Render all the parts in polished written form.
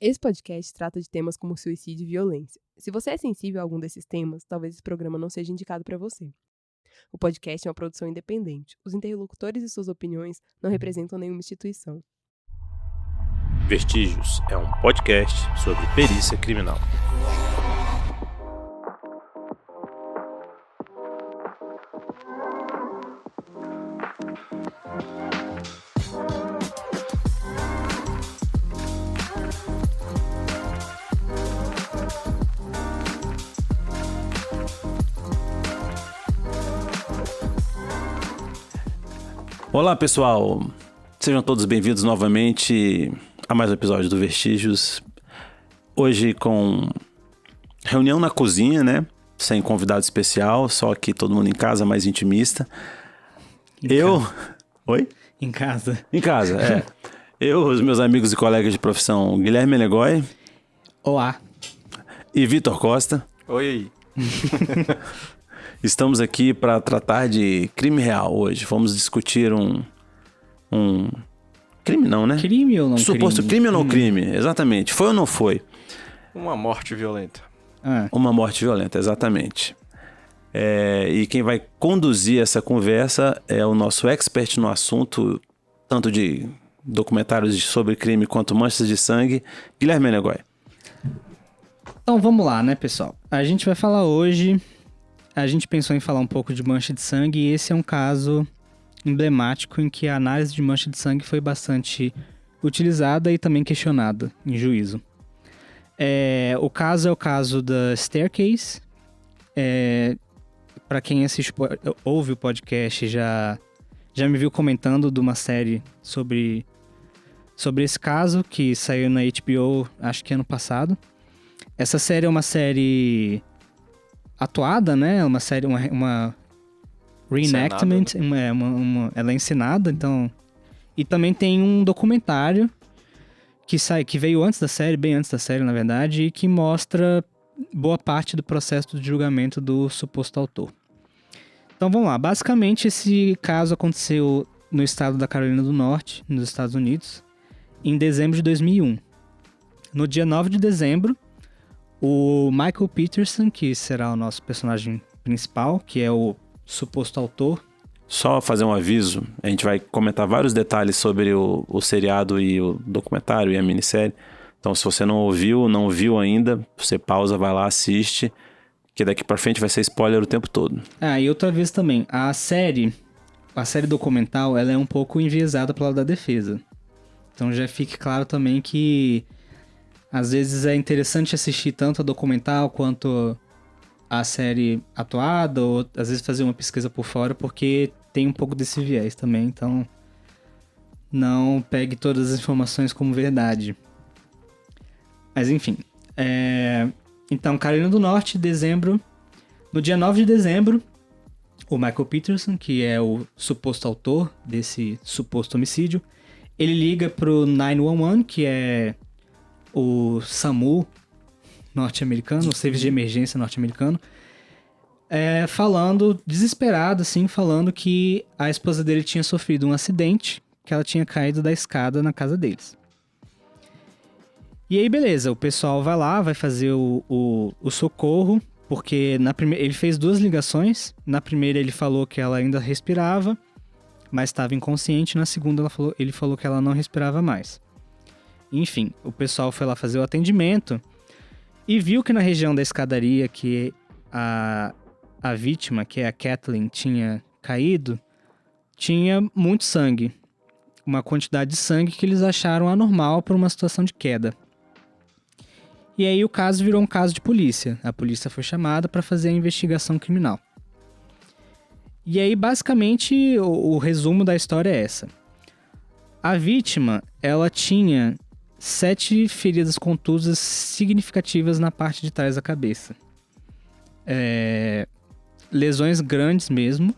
Esse podcast trata de temas como suicídio e violência. Se você é sensível a algum desses temas, talvez esse programa não seja indicado para você. O podcast é uma produção independente. Os interlocutores e suas opiniões não representam nenhuma instituição. Vestígios é um podcast sobre perícia criminal. Olá, pessoal! Sejam todos bem-vindos novamente a mais um episódio do Vestígios. Hoje com reunião na cozinha, né? Sem convidado especial, só aqui todo mundo em casa, mais intimista. Oi? Em casa. Em casa, é. Eu, os meus amigos e colegas de profissão, Guilherme Menegói. Olá. E Vitor Costa. Oi. Estamos aqui para tratar de crime real hoje. Vamos discutir um crime não, né? Crime ou não Suposto crime ou não crime, exatamente. Foi ou não foi? Uma morte violenta. Uma morte violenta, exatamente. E quem vai conduzir essa conversa é o nosso expert no assunto, tanto de documentários sobre crime quanto manchas de sangue, Guilherme Menegói. Então vamos lá, né, pessoal? A gente vai falar hoje... A gente pensou em falar um pouco de mancha de sangue e esse é um caso emblemático em que a análise de mancha de sangue foi bastante utilizada e também questionada em juízo. O caso é o caso da Staircase. Para quem ouve o podcast já me viu comentando de uma série sobre esse caso que saiu na HBO, acho que ano passado. Essa série é uma série... atuada, né? Uma série, uma reenactment, ela é encenada, então... E também tem um documentário que veio antes da série, bem antes da série, na verdade, e que mostra boa parte do processo de julgamento do suposto autor. Então vamos lá, basicamente esse caso aconteceu no estado da Carolina do Norte, nos Estados Unidos, em dezembro de 2001. No dia 9 de dezembro, o Michael Peterson, que será o nosso personagem principal, que é o suposto autor. Só fazer um aviso, a gente vai comentar vários detalhes sobre o seriado e o documentário e a minissérie. Então se você não viu ainda, você pausa, vai lá, assiste, que daqui pra frente vai ser spoiler o tempo todo. E outra vez também, a série documental, ela é um pouco enviesada pro lado da defesa. Então já fique claro também que às vezes é interessante assistir tanto a documental quanto a série atuada, ou às vezes fazer uma pesquisa por fora, porque tem um pouco desse viés também, então não pegue todas as informações como verdade. Mas enfim, então Carolina do Norte, dezembro, no dia 9 de dezembro, o Michael Peterson, que é o suposto autor desse suposto homicídio, ele liga pro 911, que é o SAMU norte-americano, o Serviço de Emergência norte-americano, falando, desesperado, assim, falando que a esposa dele tinha sofrido um acidente, que ela tinha caído da escada na casa deles. E aí, beleza, o pessoal vai lá, vai fazer o socorro, porque ele fez 2 ligações. Na primeira ele falou que ela ainda respirava, mas estava inconsciente. Na segunda ele falou que ela não respirava mais. Enfim, o pessoal foi lá fazer o atendimento e viu que na região da escadaria que a vítima, que é a Kathleen, tinha caído, tinha muito sangue. Uma quantidade de sangue que eles acharam anormal para uma situação de queda. E aí o caso virou um caso de polícia. A polícia foi chamada para fazer a investigação criminal. E aí, basicamente, o resumo da história é essa. A vítima, ela tinha 7 feridas contusas significativas na parte de trás da cabeça. Lesões grandes mesmo.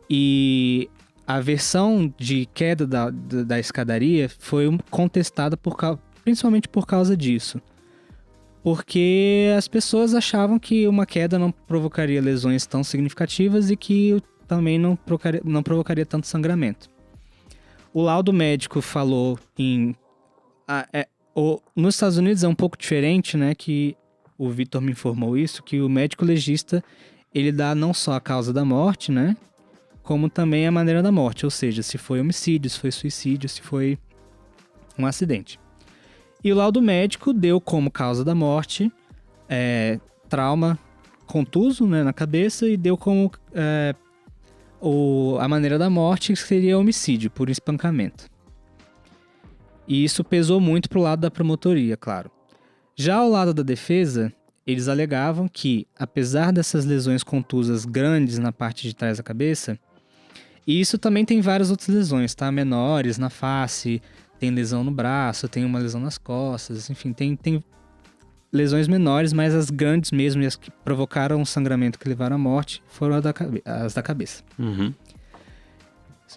E a versão de queda da escadaria foi contestada principalmente por causa disso. Porque as pessoas achavam que uma queda não provocaria lesões tão significativas e que também não provocaria tanto sangramento. O laudo médico falou em Nos Estados Unidos é um pouco diferente, né? Que o Vitor me informou isso, que o médico legista, ele dá não só a causa da morte, né? Como também a maneira da morte, ou seja, se foi homicídio, se foi suicídio, se foi um acidente. E o laudo médico deu como causa da morte trauma contuso, né, na cabeça, e deu como a maneira da morte, que seria homicídio por espancamento. E isso pesou muito pro lado da promotoria, claro. Já ao lado da defesa, eles alegavam que, apesar dessas lesões contusas grandes na parte de trás da cabeça, e isso também tem várias outras lesões, tá? Menores na face, tem lesão no braço, tem uma lesão nas costas, enfim, tem lesões menores, mas as grandes mesmo, e as que provocaram o sangramento que levaram à morte, foram as da cabeça. Uhum.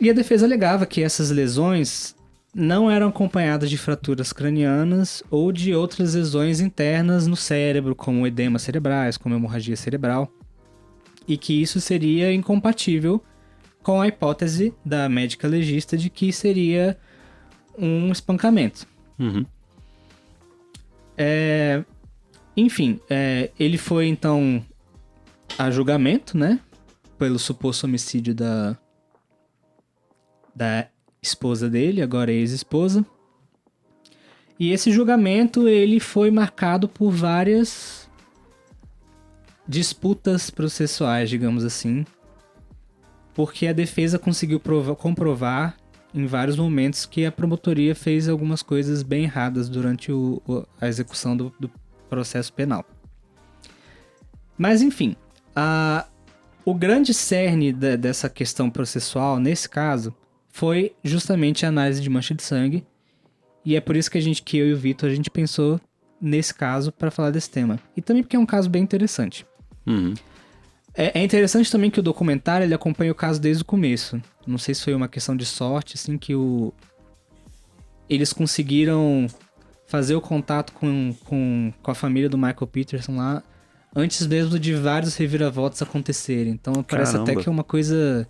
E a defesa alegava que essas lesões não eram acompanhadas de fraturas cranianas ou de outras lesões internas no cérebro, como edemas cerebrais, como hemorragia cerebral, e que isso seria incompatível com a hipótese da médica legista de que seria um espancamento. Uhum. Enfim, ele foi então a julgamento, né, pelo suposto homicídio da esposa dele, agora ex-esposa. E esse julgamento, ele foi marcado por várias disputas processuais, digamos assim, porque a defesa conseguiu comprovar em vários momentos que a promotoria fez algumas coisas bem erradas durante a execução do processo penal. Mas enfim, o grande cerne dessa questão processual, nesse caso, foi justamente a análise de mancha de sangue, e é por isso que eu e o Vitor, a gente pensou nesse caso para falar desse tema. E também porque é um caso bem interessante. Uhum. É interessante também que o documentário, ele acompanha o caso desde o começo. Não sei se foi uma questão de sorte, assim, que eles conseguiram fazer o contato com a família do Michael Peterson lá antes mesmo de vários reviravoltas acontecerem. Então parece Caramba. até que é uma coisa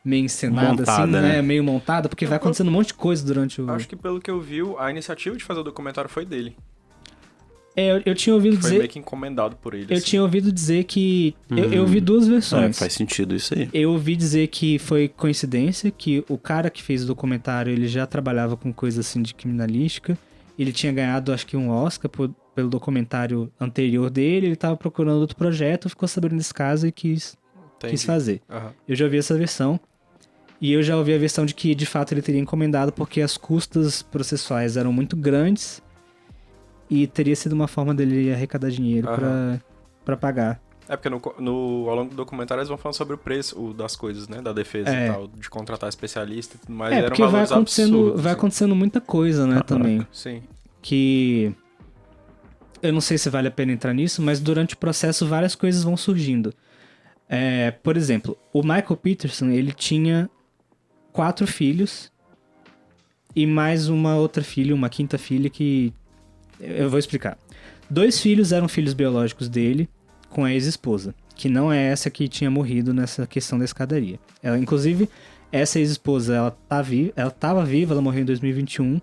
meio encenada, Montada, assim, né? Meio montada, porque vai acontecendo um monte de coisa durante o... Acho que pelo que eu vi, a iniciativa de fazer o documentário foi dele. Eu tinha ouvido Foi dizer... meio que encomendado por ele. Eu assim. tinha ouvido dizer que... Eu ouvi duas versões. Faz sentido isso aí. Eu ouvi dizer que foi coincidência, que o cara que fez o documentário, ele já trabalhava com coisa assim de criminalística. Ele tinha ganhado, acho que um Oscar pelo documentário anterior dele. Ele tava procurando outro projeto, ficou sabendo desse caso e quis fazer. Uhum. Eu já ouvi essa versão. E eu já ouvi a versão de que, de fato, ele teria encomendado porque as custas processuais eram muito grandes e teria sido uma forma dele arrecadar dinheiro pra pagar. É porque ao longo do documentário eles vão falando sobre o preço das coisas, né? Da defesa e tal, de contratar especialista e tudo mais. Porque vai acontecendo muita coisa, né, também. Sim. Que... Eu não sei se vale a pena entrar nisso, mas durante o processo várias coisas vão surgindo. Por exemplo, o Michael Peterson, ele tinha 4 filhos e mais uma outra filha, uma quinta filha que... Eu vou explicar. 2 filhos eram filhos biológicos dele com a ex-esposa, que não é essa que tinha morrido nessa questão da escadaria. Inclusive, essa ex-esposa, ela estava viva, ela morreu em 2021,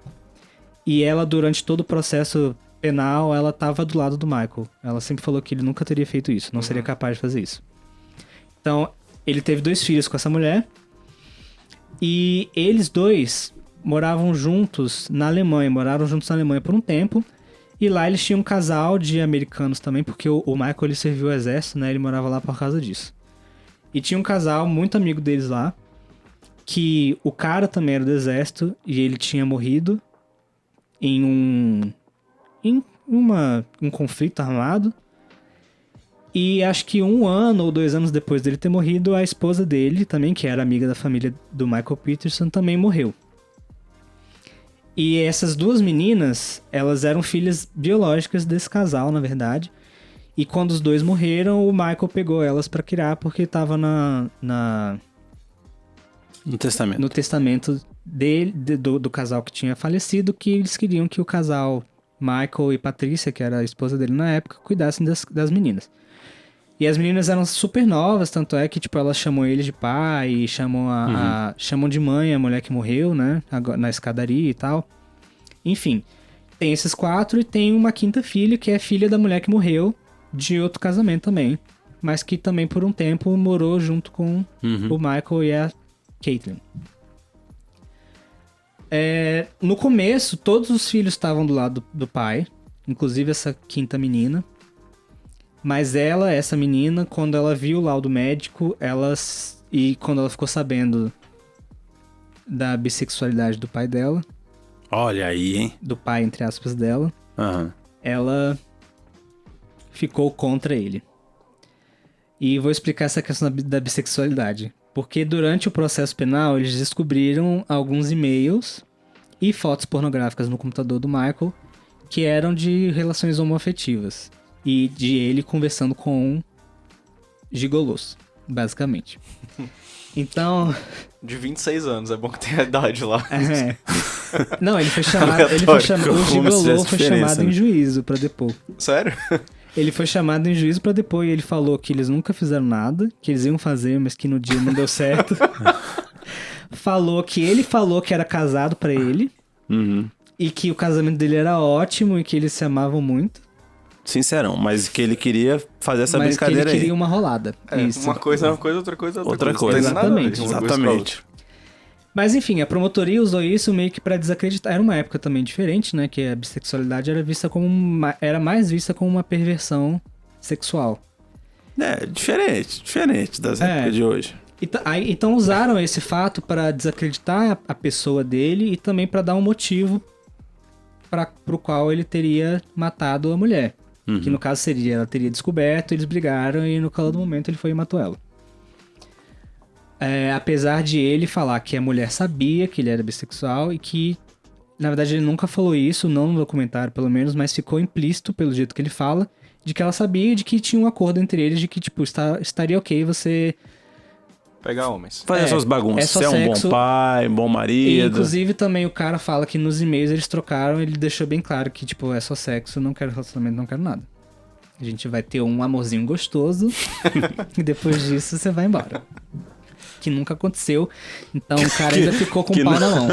e ela, durante todo o processo penal, ela estava do lado do Michael. Ela sempre falou que ele nunca teria feito isso, não seria capaz de fazer isso. Então, ele teve 2 filhos com essa mulher, e eles 2 moravam juntos na Alemanha, por um tempo, e lá eles tinham um casal de americanos também, porque o Michael, ele serviu o exército, né, ele morava lá por causa disso. E tinha um casal muito amigo deles lá, que o cara também era do exército, e ele tinha morrido em um conflito armado. E acho que 1 ano ou 2 anos depois dele ter morrido, a esposa dele também, que era amiga da família do Michael Peterson, também morreu. E essas 2 meninas, elas eram filhas biológicas desse casal, na verdade. E quando os 2 morreram, o Michael pegou elas pra criar, porque tava no testamento dele, do casal que tinha falecido, que eles queriam que o casal Michael e Patrícia, que era a esposa dele na época, cuidassem das meninas. E as meninas eram super novas, tanto é que, tipo, elas chamam ele de pai, e chamam de mãe a mulher que morreu, né, na escadaria e tal. Enfim, Tem esses 4 e tem uma 5ª filha, que é filha da mulher que morreu de outro casamento também. Mas que também por um tempo morou junto com o Michael e a Caitlyn. No começo, todos os filhos estavam do lado do pai. Inclusive essa 5ª menina. Mas essa menina, quando ela viu o laudo médico, e quando ela ficou sabendo da bissexualidade do pai dela... Olha aí, hein? Do pai, entre aspas, dela. Aham. Ela ficou contra ele. E vou explicar essa questão da bissexualidade. Porque durante o processo penal, eles descobriram alguns e-mails e fotos pornográficas no computador do Michael que eram de relações homoafetivas. E de ele conversando com gigolôs, basicamente. Então... De 26 anos, é bom que tenha a idade lá. Não, ele foi chamado... o gigolô foi chamado em juízo pra depor. Sério? Ele foi chamado em juízo pra depor e ele falou que eles nunca fizeram nada, que eles iam fazer, mas que no dia não deu certo. Ele falou que era casado pra ele. E que o casamento dele era ótimo e que eles se amavam muito. Sincerão, mas que ele queria fazer essa brincadeira aí. Mas que ele queria uma rolada. Isso. Uma coisa é uma coisa, outra coisa é outra coisa. Exatamente. Exatamente. Mas enfim, a promotoria usou isso meio que pra desacreditar. Era uma época também diferente, né? Que a bissexualidade era vista como era mais vista como uma perversão sexual. Diferente das épocas de hoje. Então usaram esse fato pra desacreditar a pessoa dele e também pra dar um motivo pro qual ele teria matado a mulher. Que no caso ela teria descoberto, eles brigaram e no calor do momento ele foi e matou ela. Apesar de ele falar que a mulher sabia que ele era bissexual e que, na verdade, ele nunca falou isso, não no documentário pelo menos, mas ficou implícito pelo jeito que ele fala, de que ela sabia e de que tinha um acordo entre eles de que, tipo, estaria ok você... Pegar homens. Fazer suas bagunças. Você é um bom pai, um bom marido. E, inclusive, também o cara fala que nos e-mails eles trocaram, ele deixou bem claro que, tipo, é só sexo, não quero relacionamento, não quero nada. A gente vai ter um amorzinho gostoso e depois disso você vai embora. Que nunca aconteceu, então o cara ainda ficou com o pau na mão.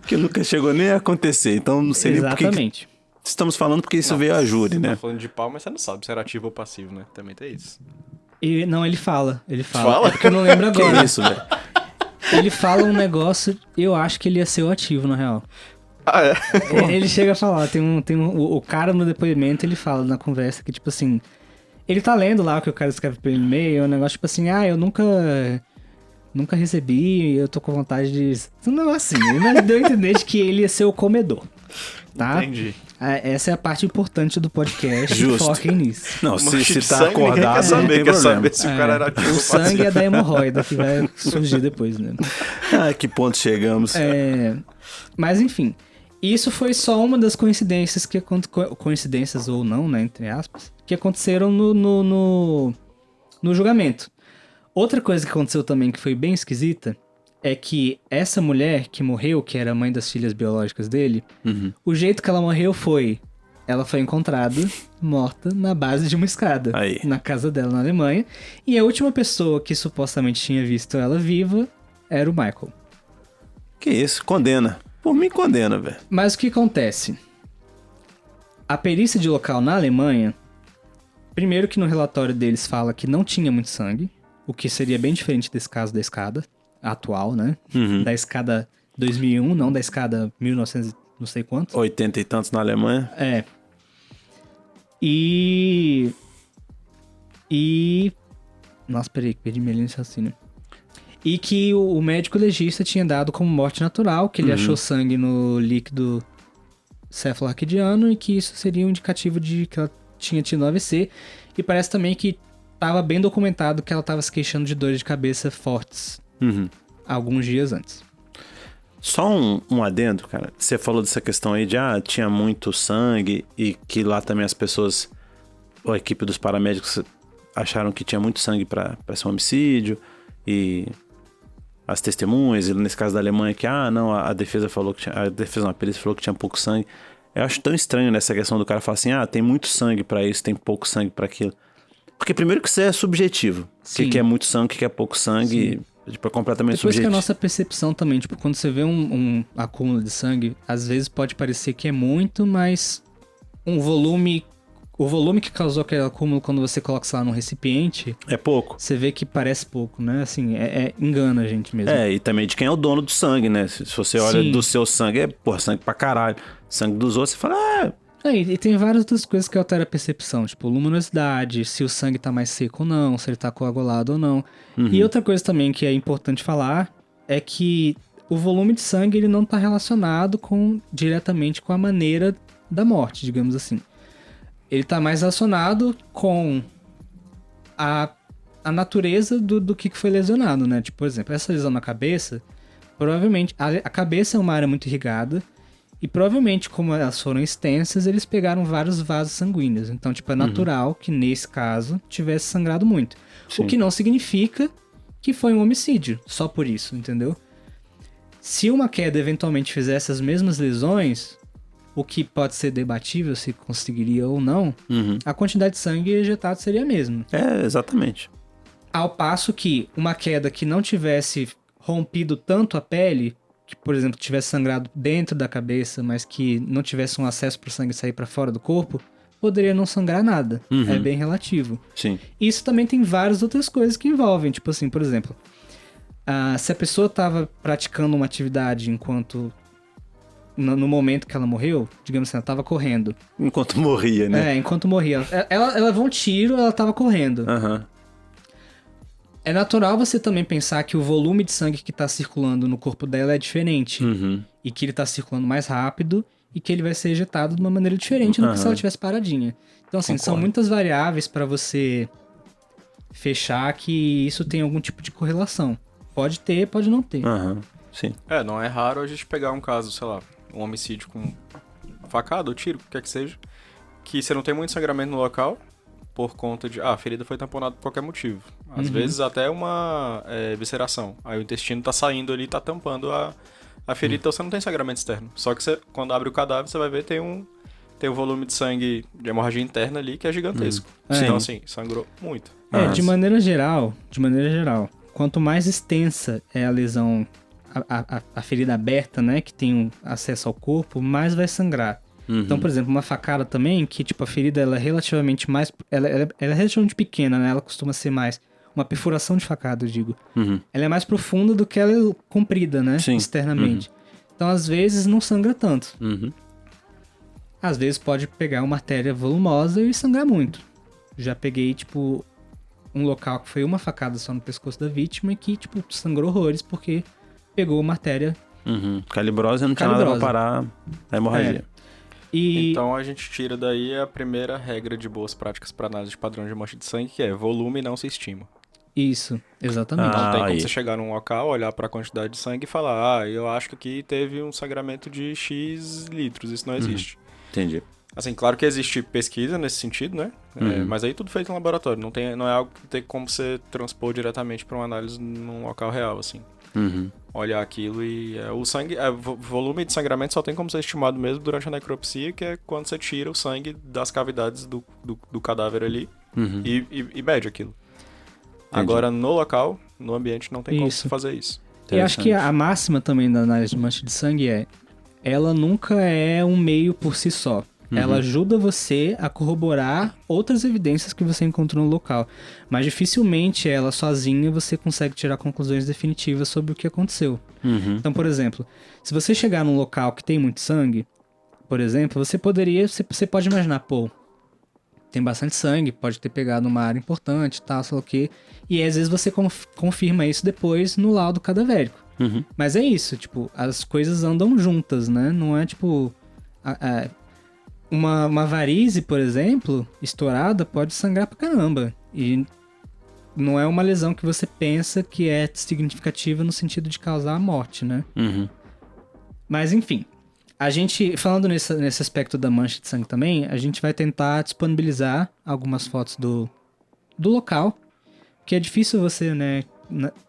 Que nunca chegou nem a acontecer, então não sei nem por que estamos falando, porque isso veio a júri, né? Você tá falando de pau, mas você não sabe se era ativo ou passivo, né? Também tem isso. E, não, ele fala. É porque eu não lembro agora. Que isso, velho? Ele fala um negócio, eu acho que ele ia ser o ativo, na real. Ele chega a falar, o cara no depoimento, ele fala na conversa que, tipo assim, ele tá lendo lá o que o cara escreve pelo e-mail, um negócio tipo assim, eu nunca recebi, eu tô com vontade de... Um negócio assim, ele deu a entender de que ele ia ser o comedor, tá? Entendi. Essa é a parte importante do podcast. Justo. Foquem nisso. Não, se tá acordado, quer saber se o cara era ativo. O sangue é da hemorroida que vai surgir depois, né? Que ponto chegamos. Mas enfim, isso foi só uma das coincidências coincidências ou não, né, entre aspas, que aconteceram no julgamento. Outra coisa que aconteceu também que foi bem esquisita é que essa mulher que morreu, que era a mãe das filhas biológicas dele, o jeito que ela morreu ela foi encontrada morta na base de uma escada, na casa dela na Alemanha, e a última pessoa que supostamente tinha visto ela viva era o Michael. Que isso, condena. Por mim, condena, velho. Mas o que acontece? A perícia de local na Alemanha, primeiro que no relatório deles fala que não tinha muito sangue, o que seria bem diferente desse caso da escada atual, né? Da escada 2001, não da escada 1900 não sei quantos. 80 e tantos na Alemanha. E... Nossa, peraí, perdi minha linha de raciocínio. E que o médico legista tinha dado como morte natural, que ele achou sangue no líquido cefalorraquidiano e que isso seria um indicativo de que ela tinha tido um AVC. E parece também que estava bem documentado que ela estava se queixando de dores de cabeça fortes alguns dias antes. Só um adendo, cara. Você falou dessa questão aí de tinha muito sangue e que lá também as pessoas, a equipe dos paramédicos acharam que tinha muito sangue para ser um homicídio e as testemunhas, e nesse caso da Alemanha que não, a defesa falou que tinha, a perícia falou que tinha pouco sangue. Eu acho tão estranho nessa questão do cara falar assim, tem muito sangue para isso, tem pouco sangue para aquilo. Porque primeiro que isso é subjetivo. O que é muito sangue, o que é pouco sangue, Tipo, é completamente Depois subjetivo. que a nossa percepção também, tipo, quando você vê um acúmulo de sangue, às vezes pode parecer que é muito, mas o volume que causou aquele acúmulo quando você coloca, sei lá, num recipiente, É pouco. você vê que parece pouco, né? Assim, engana a gente mesmo. É, e também de quem é o dono do sangue, né? Se você olha Sim. do seu sangue, sangue pra caralho. Sangue dos outros, você fala, E tem várias outras coisas que alteram a percepção, tipo luminosidade, se o sangue tá mais seco ou não, se ele tá coagulado ou não. E outra coisa também que é importante falar é que o volume de sangue ele não tá relacionado diretamente com a maneira da morte, digamos assim. Ele tá mais relacionado com a natureza do que foi lesionado, né? Tipo, por exemplo, essa lesão na cabeça, provavelmente a cabeça é uma área muito irrigada. E provavelmente, como elas foram extensas, eles pegaram vários vasos sanguíneos. Então, tipo, é natural que, nesse caso, tivesse sangrado muito. Sim. O que não significa que foi um homicídio, só por isso, entendeu? Se uma queda eventualmente fizesse as mesmas lesões, o que pode ser debatível se conseguiria ou não, a quantidade de sangue ejetado seria a mesma. É, exatamente. Ao passo que uma queda que não tivesse rompido tanto a pele, que, por exemplo, tivesse sangrado dentro da cabeça, mas que não tivesse um acesso para o sangue sair para fora do corpo, poderia não sangrar nada. É bem relativo. Sim. Isso também tem várias outras coisas que envolvem. Tipo assim, por exemplo, se a pessoa estava praticando uma atividade enquanto... No momento que ela morreu, digamos assim, ela estava correndo. Enquanto morria, né? Enquanto morria. Ela levou um tiro, ela estava correndo. É natural você também pensar que o volume de sangue que tá circulando no corpo dela é diferente. E que ele tá circulando mais rápido e que ele vai ser ejetado de uma maneira diferente do que se ela tivesse paradinha. Então, assim, são muitas variáveis para você fechar que isso tem algum tipo de correlação. Pode ter, pode não ter. Sim. Não é raro a gente pegar um caso, sei lá, um homicídio com facada ou tiro, o que quer que seja, que você não tem muito sangramento no local, por conta de... a ferida foi tamponada por qualquer motivo. Às vezes até uma visceração. Aí o intestino tá saindo ali, tá tampando a ferida, então você não tem sangramento externo. Só que quando abre o cadáver, você vai ver tem um volume de sangue de hemorragia interna ali que é gigantesco. Então, assim, sangrou muito. De maneira geral, quanto mais extensa é a lesão, a ferida aberta, né, que tem acesso ao corpo, mais vai sangrar. Então, por exemplo, uma facada também, que tipo, a ferida ela é relativamente mais... Ela é relativamente pequena, né? Ela costuma ser mais... Uma perfuração de facada, eu digo. Ela é mais profunda do que ela é comprida, né? Sim. Externamente. Então, às vezes, não sangra tanto. Às vezes, pode pegar uma artéria volumosa e sangrar muito. Já peguei, tipo, um local que foi uma facada só no pescoço da vítima e que, tipo, sangrou horrores porque pegou uma artéria... Calibrosa não tinha nada pra parar a hemorragia. Então a gente tira daí a primeira regra de boas práticas para análise de padrão de mancha de sangue, que é volume não se estima. Isso, exatamente. Não tem como você chegar num local, olhar para a quantidade de sangue e falar, eu acho que aqui teve um sangramento de X litros, isso não existe. Entendi. Assim, claro que existe pesquisa nesse sentido, né? Mas aí tudo feito em laboratório, não é algo que tem como você transpor diretamente para uma análise num local real, assim. Olhar aquilo e o sangue, volume de sangramento só tem como ser estimado mesmo durante a necropsia, que é quando você tira o sangue das cavidades do cadáver ali e mede aquilo. Entendi. Agora no local, no ambiente, não tem como você fazer isso. E acho que a máxima também da análise de mancha de sangue ela nunca é um meio por si só. Ela ajuda você a corroborar outras evidências que você encontrou no local. Mas dificilmente ela sozinha você consegue tirar conclusões definitivas sobre o que aconteceu. Então, por exemplo, se você chegar num local que tem muito sangue, por exemplo, você pode imaginar, tem bastante sangue, pode ter pegado uma área importante, tal, sei lá o quê. E às vezes você confirma isso depois no laudo cadavérico. Mas é isso, tipo, as coisas andam juntas, né? Não é tipo... Uma varize, por exemplo, estourada, pode sangrar pra caramba. E não é uma lesão que você pensa que é significativa no sentido de causar a morte, né? Mas, enfim. A gente, falando nesse aspecto da mancha de sangue também, a gente vai tentar disponibilizar algumas fotos do local, que é difícil você, né,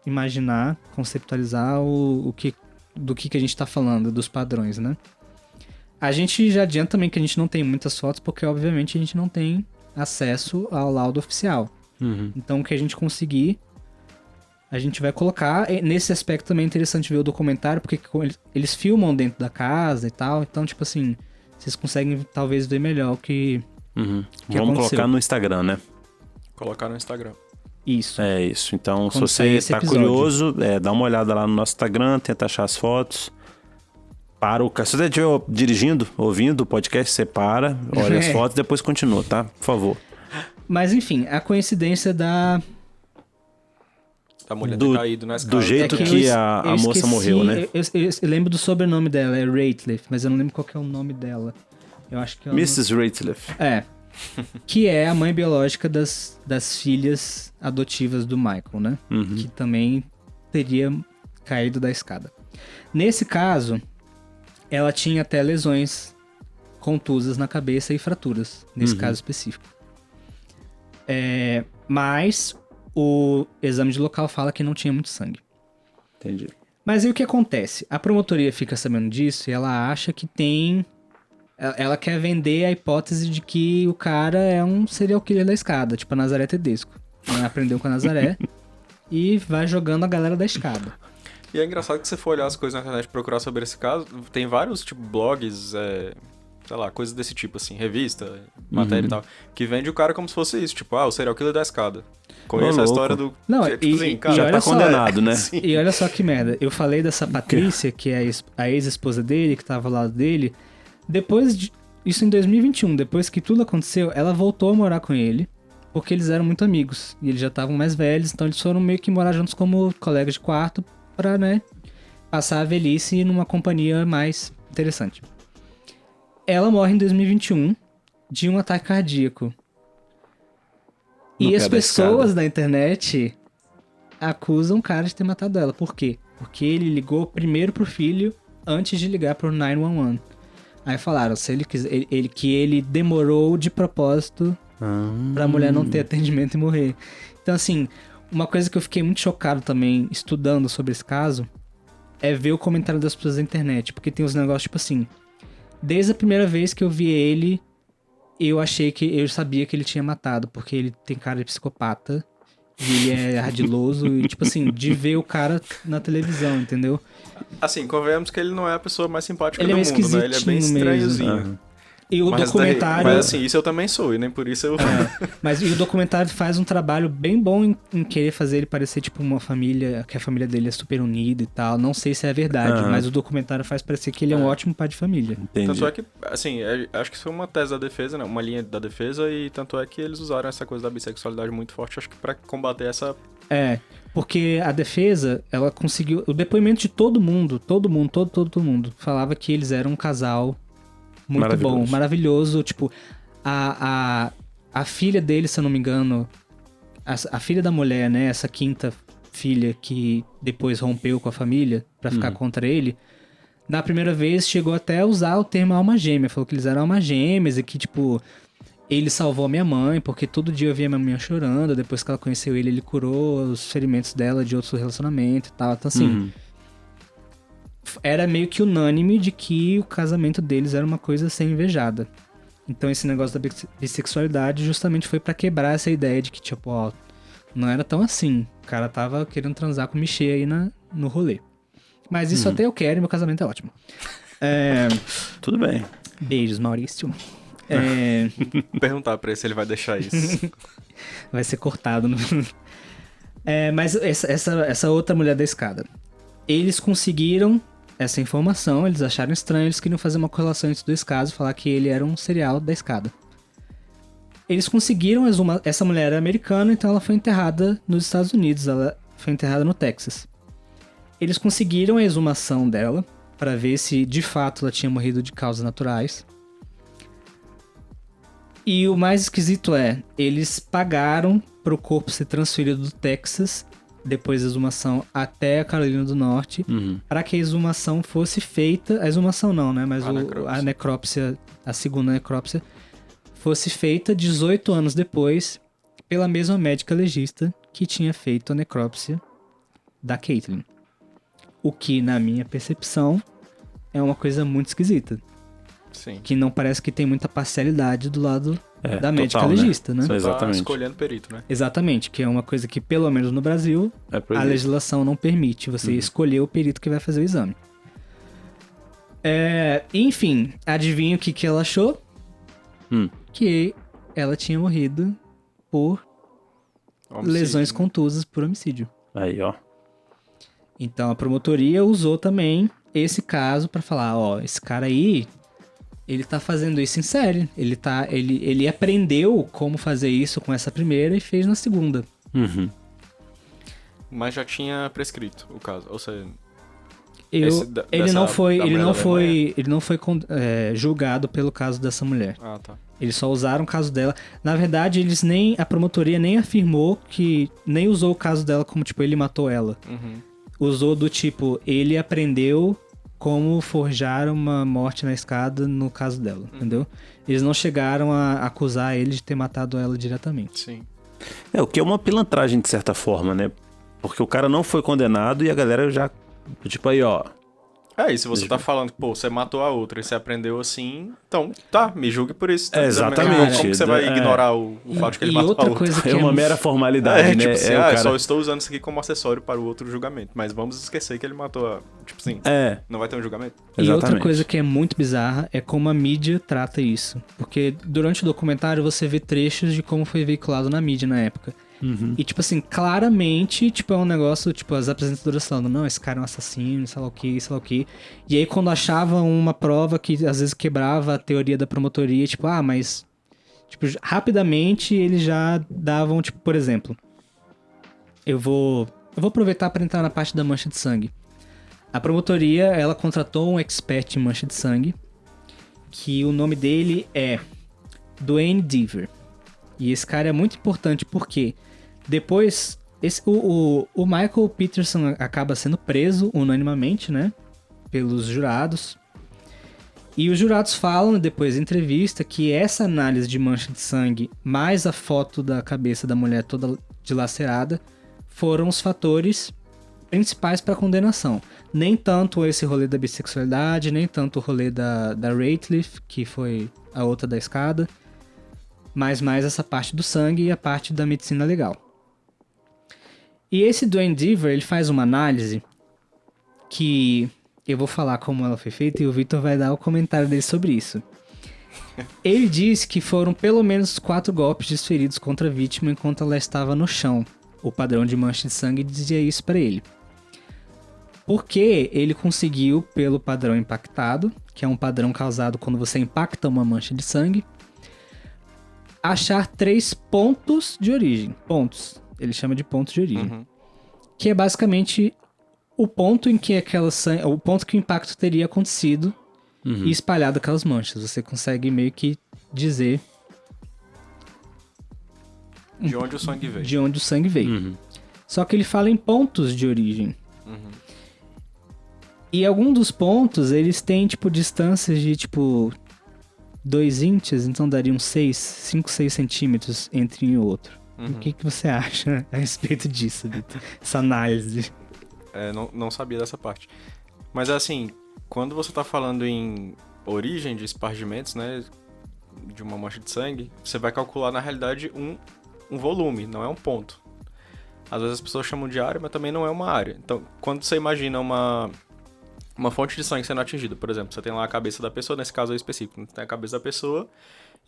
imaginar, conceptualizar do que a gente tá falando, dos padrões, né? A gente já adianta também que a gente não tem muitas fotos, porque obviamente a gente não tem acesso ao laudo oficial. Então o que a gente conseguir, a gente vai colocar. Nesse aspecto também é interessante ver o documentário, porque eles filmam dentro da casa e tal. Então, tipo assim, vocês conseguem talvez ver melhor o que Vamos aconteceu. colocar no Instagram, né? Colocar no Instagram. Isso. É isso. Então, Quando se sair você esse tá episódio. curioso, dá uma olhada lá no nosso Instagram, tenta achar as fotos. Se você estiver dirigindo, ouvindo o podcast, você para, olha as fotos e depois continua, tá? Por favor. Mas enfim, a coincidência da... A mulher ter caído na escada. Do jeito que a moça esqueci, morreu, né? Eu lembro do sobrenome dela, é Ratliff, mas eu não lembro qual que é o nome dela. Eu acho que é Mrs. Ratliff. que é a mãe biológica das filhas adotivas do Michael, né? Que também teria caído da escada. Nesse caso, ela tinha até lesões contusas na cabeça e fraturas, nesse caso específico. Mas o exame de local fala que não tinha muito sangue. Entendi. Mas aí o que acontece? A promotoria fica sabendo disso e ela acha que tem... Ela quer vender a hipótese de que o cara é um serial killer da escada, tipo a Nazaré Tedesco. Ela aprendeu com a Nazaré e vai jogando a galera da escada. E é engraçado que você for olhar as coisas na internet e procurar sobre esse caso, tem vários, tipo, blogs, sei lá, coisas desse tipo, assim, revista, matéria e tal, que vende o cara como se fosse isso, tipo, o serial killer da escada. Conheço a história do... Não, tipo assim, cara, já olha tá só, condenado, né? Sim. E olha só que merda. Eu falei dessa Patrícia, que é a ex-esposa dele, que tava ao lado dele. Depois de... Isso em 2021, depois que tudo aconteceu, ela voltou a morar com ele, porque eles eram muito amigos. E eles já estavam mais velhos, então eles foram meio que morar juntos como colegas de quarto pra, né, passar a velhice numa companhia mais interessante. Ela morre em 2021 de um ataque cardíaco. No E pé as da pessoas escada. da internet acusam o cara de ter matado ela. Por quê? Porque ele ligou primeiro pro filho antes de ligar pro 911. Aí falaram, se ele quiser, que ele demorou de propósito pra mulher não ter atendimento e morrer. Então, assim, uma coisa que eu fiquei muito chocado também estudando sobre esse caso é ver o comentário das pessoas da internet. Porque tem uns negócios tipo assim, desde a primeira vez que eu vi ele, eu sabia que ele tinha matado, porque ele tem cara de psicopata. E ele é ardiloso e, tipo assim, de ver o cara na televisão, entendeu? Assim, convenhamos que ele não é a pessoa mais simpática Ele do é mundo, né? Ele é bem esquisitinho estranhozinho. mesmo. E o Mas documentário... mas assim, isso eu também sou, e nem por isso eu... Mas e o documentário faz um trabalho bem bom em querer fazer ele parecer tipo uma família, que a família dele é super unida e tal. Não sei se é verdade, mas o documentário faz parecer que ele é um ótimo pai de família. Entendi. Tanto é que, assim, acho que isso foi uma tese da defesa, né? Uma linha da defesa, e tanto é que eles usaram essa coisa da bissexualidade muito forte, acho que pra combater essa... Porque a defesa, ela conseguiu... O depoimento de todo mundo falava que eles eram um casal muito bom, maravilhoso. Tipo, a filha dele, se eu não me engano, a filha da mulher, né? Essa quinta filha que depois rompeu com a família pra ficar contra ele, na primeira vez chegou até a usar o termo alma gêmea. Falou que eles eram alma gêmeas e que, tipo... Ele salvou a minha mãe, porque todo dia eu via minha mãe chorando. Depois que ela conheceu ele, ele curou os ferimentos dela de outro relacionamento e tal. Então, assim, era meio que unânime de que o casamento deles era uma coisa a ser invejada. Então, esse negócio da bissexualidade justamente foi pra quebrar essa ideia de que, tipo, ó, não era tão assim. O cara tava querendo transar com o Michê aí no rolê. Mas isso até eu quero e meu casamento é ótimo. Tudo bem. Beijos, Maurício. Perguntar pra ele se ele vai deixar isso. Vai ser cortado. Mas essa outra mulher da escada. Eles conseguiram essa informação, eles acharam estranho, eles queriam fazer uma correlação entre os dois casos, falar que ele era um serial da escada. Eles conseguiram essa mulher era americana, então ela foi enterrada nos Estados Unidos, ela foi enterrada no Texas. Eles conseguiram a exumação dela, para ver se de fato ela tinha morrido de causas naturais. E o mais esquisito eles pagaram pro corpo ser transferido do Texas, depois da exumação, até a Carolina do Norte, para que a exumação fosse feita... A exumação não, né? Mas a necrópsia, a segunda necrópsia, fosse feita 18 anos depois pela mesma médica legista que tinha feito a necrópsia da Sim. Que não parece que tem muita parcialidade do lado da médica total, legista, né? Sim. Exatamente. Tá escolhendo perito, né? Exatamente, que é uma coisa que, pelo menos no Brasil, É a proibido. legislação não permite você escolher o perito que vai fazer o exame. Enfim, adivinha o que ela achou? Que ela tinha morrido por Homicídio, lesões né? contusas por homicídio. Aí, ó. Então a promotoria usou também esse caso pra falar, ó, esse cara aí, ele tá fazendo isso em série. Ele aprendeu como fazer isso com essa primeira e fez na segunda. Uhum. Mas já tinha prescrito o caso. Ou seja, Ele dessa- não foi, da ele mulher não da foi, Alemanha? ele não foi julgado pelo caso dessa mulher. Ah, tá. Eles só usaram o caso dela. Na verdade, a promotoria nem afirmou nem usou o caso dela como, tipo, ele matou ela. Uhum. Usou do tipo, ele aprendeu como forjar uma morte na escada no caso dela, entendeu? Eles não chegaram a acusar ele de ter matado ela diretamente. Sim. O que é uma pilantragem de certa forma, né? Porque o cara não foi condenado e a galera já... Tipo aí, ó... E se você tá falando que, pô, você matou a outra e você aprendeu assim, então, tá, me julgue por isso. Tá? Exatamente. Como que você vai ignorar o fato de que ele matou a outra? Coisa que É uma mera formalidade, né? Tipo assim, o cara... só estou usando isso aqui como acessório para o outro julgamento. Mas vamos esquecer que ele matou a... Tipo assim, não vai ter um julgamento? E outra Exatamente. coisa que é muito bizarra é como a mídia trata isso. Porque durante o documentário você vê trechos de como foi veiculado na mídia na época. E, tipo assim, claramente, tipo, é um negócio, tipo, as apresentadoras falando, não, esse cara é um assassino, sei lá o que, sei lá o que. E aí, quando achavam uma prova que, às vezes, quebrava a teoria da promotoria, tipo, mas... Tipo, rapidamente, eles já davam, tipo, por exemplo... Eu vou aproveitar para entrar na parte da mancha de sangue. A promotoria, ela contratou um expert em mancha de sangue, que o nome dele é Duane Deaver. E esse cara é muito importante porque depois o Michael Peterson acaba sendo preso unanimamente, né, pelos jurados. E os jurados falam depois da entrevista que essa análise de mancha de sangue mais a foto da cabeça da mulher toda dilacerada foram os fatores principais para a condenação. Nem tanto esse rolê da bissexualidade, nem tanto o rolê da Rateliff, que foi a outra da escada, mas mais essa parte do sangue e a parte da medicina legal. E esse Duane Deaver, ele faz uma análise que eu vou falar como ela foi feita e o Victor vai dar o comentário dele sobre isso. Ele diz que foram pelo menos 4 golpes desferidos contra a vítima enquanto ela estava no chão. O padrão de mancha de sangue dizia isso para ele. Porque ele conseguiu, pelo padrão impactado, que é um padrão causado quando você impacta uma mancha de sangue, achar 3 pontos de origem. Pontos. Ele chama de pontos de origem. Que é basicamente o ponto em que o ponto que o impacto teria acontecido e espalhado aquelas manchas. Você consegue meio que dizer De onde o sangue veio. de onde o sangue veio. Só que ele fala em pontos de origem. E alguns dos pontos, eles têm, tipo, distâncias de, tipo, 2 inches, então dariam 5, 6 centímetros entre um e o outro. O que você acha a respeito disso, Vitor? Essa análise? Não sabia dessa parte. Mas assim, quando você tá falando em origem de espargimentos, né, de uma mancha de sangue, você vai calcular, na realidade, um volume, não é um ponto. Às vezes as pessoas chamam de área, mas também não é uma área. Então, quando você imagina uma fonte de sangue sendo atingida, por exemplo, você tem lá a cabeça da pessoa, nesse caso aí específico, tem a cabeça da pessoa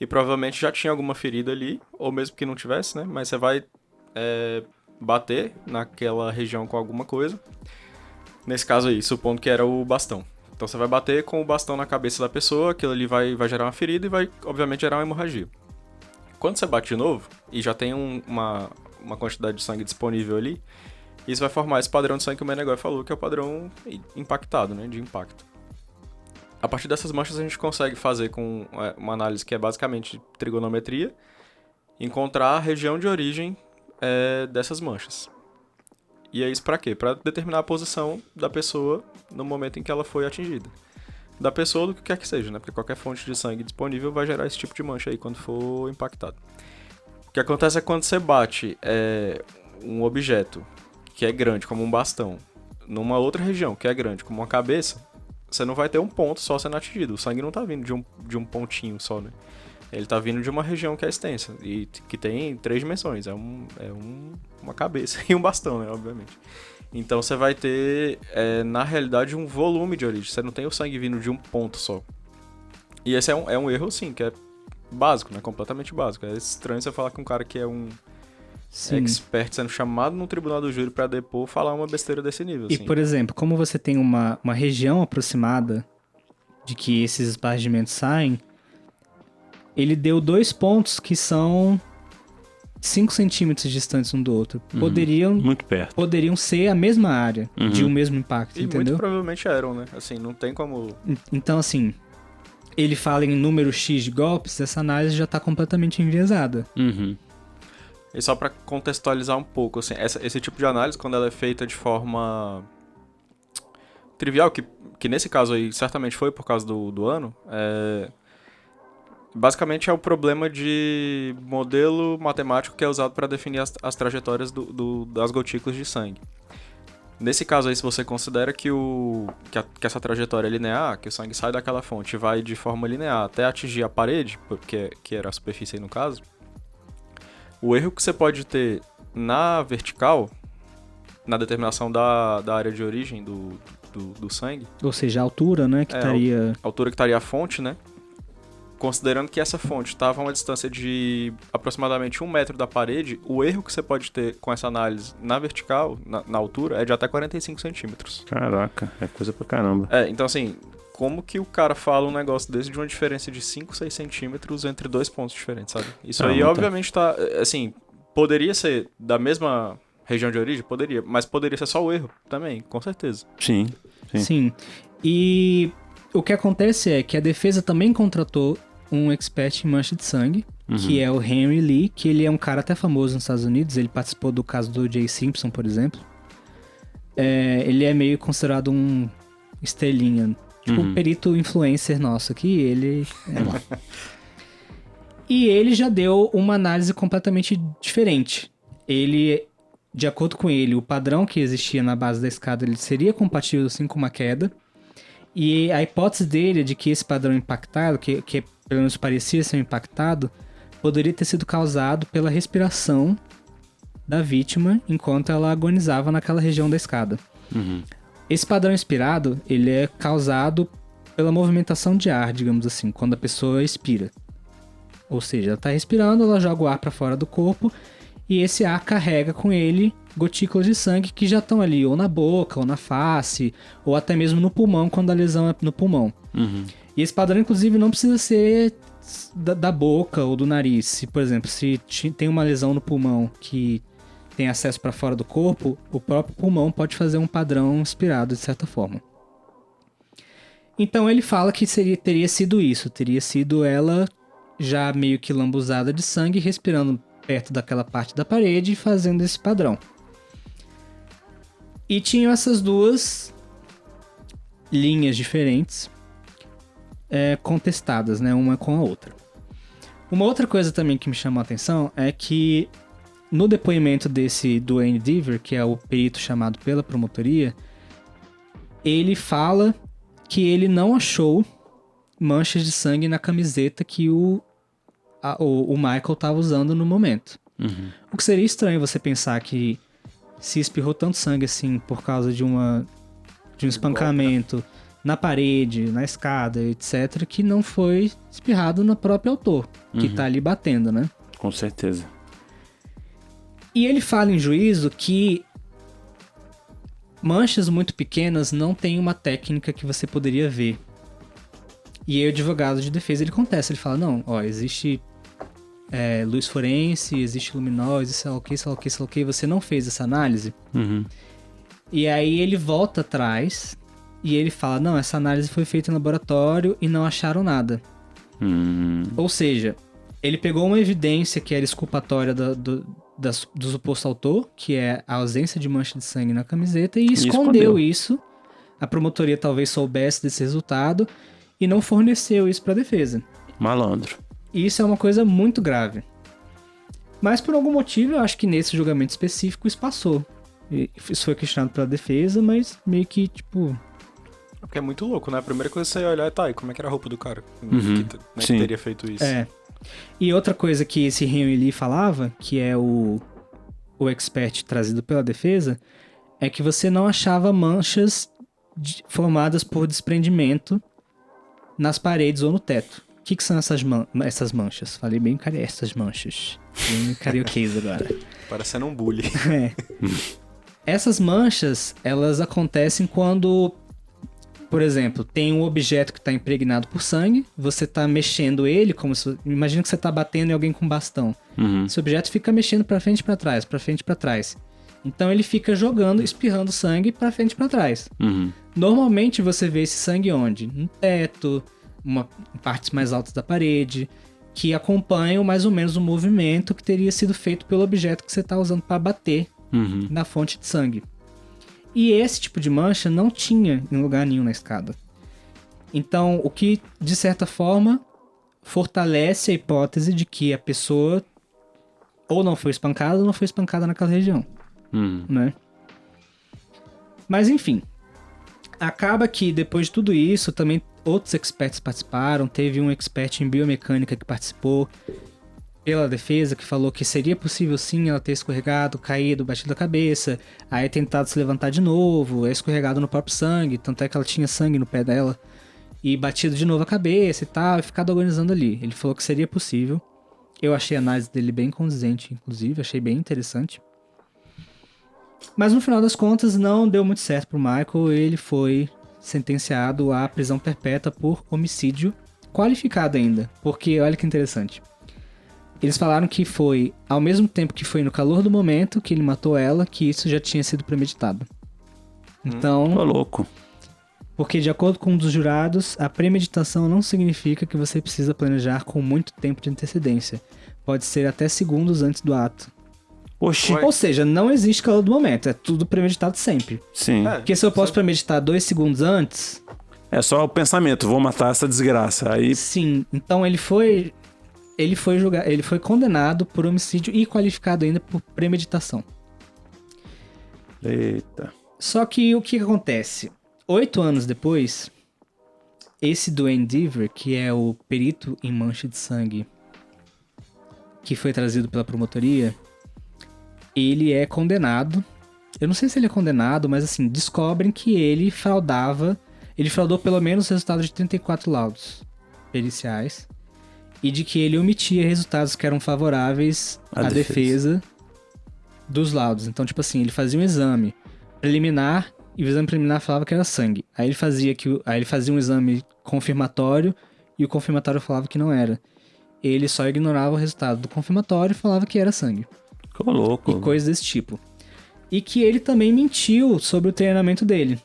e provavelmente já tinha alguma ferida ali, ou mesmo que não tivesse, né? Mas você vai bater naquela região com alguma coisa. Nesse caso aí, supondo que era o bastão. Então você vai bater com o bastão na cabeça da pessoa, aquilo ali vai gerar uma ferida e vai, obviamente, gerar uma hemorragia. Quando você bate de novo, e já tem uma quantidade de sangue disponível ali, isso vai formar esse padrão de sangue que o Menegói falou, que é o padrão impactado, né, de impacto. A partir dessas manchas a gente consegue fazer com uma análise que é basicamente trigonometria, encontrar a região de origem dessas manchas. E é isso pra quê? Pra determinar a posição da pessoa no momento em que ela foi atingida. Da pessoa ou do que quer que seja, né? Porque qualquer fonte de sangue disponível vai gerar esse tipo de mancha aí quando for impactado. O que acontece é quando você bate um objeto que é grande, como um bastão, numa outra região que é grande, como uma cabeça, você não vai ter um ponto só sendo atingido. O sangue não tá vindo de um pontinho só, né? Ele tá vindo de uma região que é extensa e que tem 3 dimensões. Uma cabeça e um bastão, né? Obviamente. Então você vai ter, na realidade, um volume de origem. Você não tem o sangue vindo de um ponto só. E esse é um erro, sim, que é básico, né? Completamente básico. É estranho você falar que um cara que é um expert sendo chamado no tribunal do júri pra depor falar uma besteira desse nível. E, assim. por exemplo, como você tem uma região aproximada de que esses espargimentos saem, ele deu 2 pontos que são 5 centímetros distantes um do outro. Muito perto. Poderiam ser a mesma área de um mesmo impacto, E entendeu? muito provavelmente eram, né? Assim, não tem como... Então, assim, ele fala em número X de golpes, essa análise já tá completamente enviesada. E só pra contextualizar um pouco, assim, esse tipo de análise, quando ela é feita de forma trivial, que nesse caso aí certamente foi por causa do ano, basicamente é o problema de modelo matemático que é usado para definir as trajetórias das gotículas de sangue. Nesse caso aí, se você considera que essa trajetória é linear, que o sangue sai daquela fonte e vai de forma linear até atingir a parede, que era a superfície aí no caso, o erro que você pode ter na vertical, na determinação da área de origem do sangue... Ou seja, a altura, né, que estaria... A altura que estaria a fonte, né? Considerando que essa fonte estava a uma distância de aproximadamente 1 metro da parede, o erro que você pode ter com essa análise na vertical, na altura, é de até 45 centímetros. Caraca, é coisa pra caramba. Então assim, como que o cara fala um negócio desse de uma diferença de 5, 6 centímetros entre 2 pontos diferentes, sabe? Isso aí, obviamente, tá... Assim, poderia ser da mesma região de origem? Poderia. Mas poderia ser só o erro também, com certeza. Sim. E o que acontece é que a defesa também contratou um expert em mancha de sangue, que é o Henry Lee, que ele é um cara até famoso nos Estados Unidos. Ele participou do caso do O.J. Simpson, por exemplo. Ele é meio considerado um estrelinha, tipo um perito influencer nosso aqui, ele é lá. E ele já deu uma análise completamente diferente. De acordo com ele, o padrão que existia na base da escada ele seria compatível sim com uma queda. E a hipótese dele é de que esse padrão impactado, que pelo menos parecia ser impactado, poderia ter sido causado pela respiração da vítima enquanto ela agonizava naquela região da escada. Esse padrão inspirado, ele é causado pela movimentação de ar, digamos assim, quando a pessoa expira. Ou seja, ela está respirando, ela joga o ar para fora do corpo e esse ar carrega com ele gotículas de sangue que já estão ali ou na boca, ou na face, ou até mesmo no pulmão, quando a lesão é no pulmão. E esse padrão, inclusive, não precisa ser da boca ou do nariz. Se, por exemplo, se tem uma lesão no pulmão que tem acesso para fora do corpo, o próprio pulmão pode fazer um padrão inspirado, de certa forma. Então ele fala que teria sido isso, teria sido ela já meio que lambuzada de sangue, respirando perto daquela parte da parede e fazendo esse padrão. E tinham essas duas linhas diferentes contestadas, né, uma com a outra. Uma outra coisa também que me chamou a atenção é que no depoimento desse Duane Deaver, que é o perito chamado pela promotoria, ele fala que ele não achou manchas de sangue na camiseta que o Michael estava usando no momento. O que seria estranho você pensar que se espirrou tanto sangue assim por causa de um espancamento na parede, na escada, etc., que não foi espirrado no próprio autor, que tá ali batendo, né? Com certeza. E ele fala em juízo que manchas muito pequenas não tem uma técnica que você poderia ver. E aí o advogado de defesa, ele contesta, ele fala, não, ó, existe luz forense, existe luminol, existe sei lá o que, você não fez essa análise? E aí ele volta atrás e ele fala, não, essa análise foi feita em laboratório e não acharam nada. Ou seja, ele pegou uma evidência que era exculpatória do suposto autor, que é a ausência de mancha de sangue na camiseta, e escondeu isso. A promotoria talvez soubesse desse resultado e não forneceu isso para a defesa. Malandro. E isso é uma coisa muito grave. Mas por algum motivo, eu acho que nesse julgamento específico isso passou. Isso foi questionado pela defesa, mas meio que, tipo... Porque é muito louco, né? A primeira coisa que você ia olhar é, tá, e como é que era a roupa do cara? Que Sim. teria feito isso. E outra coisa que esse Henry Lee falava, que é o expert trazido pela defesa, é que você não achava manchas formadas por desprendimento nas paredes ou no teto. O que são essas manchas? Falei bem essas manchas. Bem carioquês agora. Parecendo um bully. Essas manchas, elas acontecem quando, por exemplo, tem um objeto que está impregnado por sangue, você está mexendo ele, imagina que você está batendo em alguém com bastão. Esse objeto fica mexendo para frente e para trás, para frente e para trás. Então ele fica jogando, espirrando sangue para frente e para trás. Normalmente você vê esse sangue onde? No teto, em partes mais altas da parede, que acompanham mais ou menos o movimento que teria sido feito pelo objeto que você está usando para bater na fonte de sangue. E esse tipo de mancha não tinha em lugar nenhum na escada. Então, o que, de certa forma, fortalece a hipótese de que a pessoa ou não foi espancada ou não foi espancada naquela região. Né? Mas, enfim. Acaba que, depois de tudo isso, também outros experts participaram. Teve um expert em biomecânica que participou pela defesa, que falou que seria possível sim ela ter escorregado, caído, batido a cabeça, aí tentado se levantar de novo, escorregado no próprio sangue, tanto é que ela tinha sangue no pé dela, e batido de novo a cabeça e tal, e ficado agonizando ali. Ele falou que seria possível. Eu achei a análise dele bem condizente, inclusive, achei bem interessante. Mas no final das contas não deu muito certo pro Michael, ele foi sentenciado à prisão perpétua por homicídio qualificado ainda, porque olha que interessante. Eles falaram que foi, ao mesmo tempo que foi no calor do momento que ele matou ela, que isso já tinha sido premeditado. Então... Tô louco. Porque, de acordo com um dos jurados, a premeditação não significa que você precisa planejar com muito tempo de antecedência. Pode ser até segundos antes do ato. Oxi. Ou seja, não existe calor do momento, é tudo premeditado sempre. Sim. Porque se eu posso premeditar 2 segundos antes... É só o pensamento, vou matar essa desgraça. Aí... Sim, então ele foi condenado por homicídio e qualificado ainda por premeditação. Eita. Só que o que acontece? 8 anos depois, esse Duane Deaver, que é o perito em mancha de sangue, que foi trazido pela promotoria, ele é condenado. Eu não sei se ele é condenado, mas assim, descobrem que ele fraudou pelo menos o resultado de 34 laudos periciais. E de que ele omitia resultados que eram favoráveis à defesa dos laudos. Então, tipo assim, ele fazia um exame preliminar e o exame preliminar falava que era sangue. Aí ele fazia um exame confirmatório e o confirmatório falava que não era. Ele só ignorava o resultado do confirmatório e falava que era sangue. Ficou louco. E coisas desse tipo. E que ele também mentiu sobre o treinamento dele.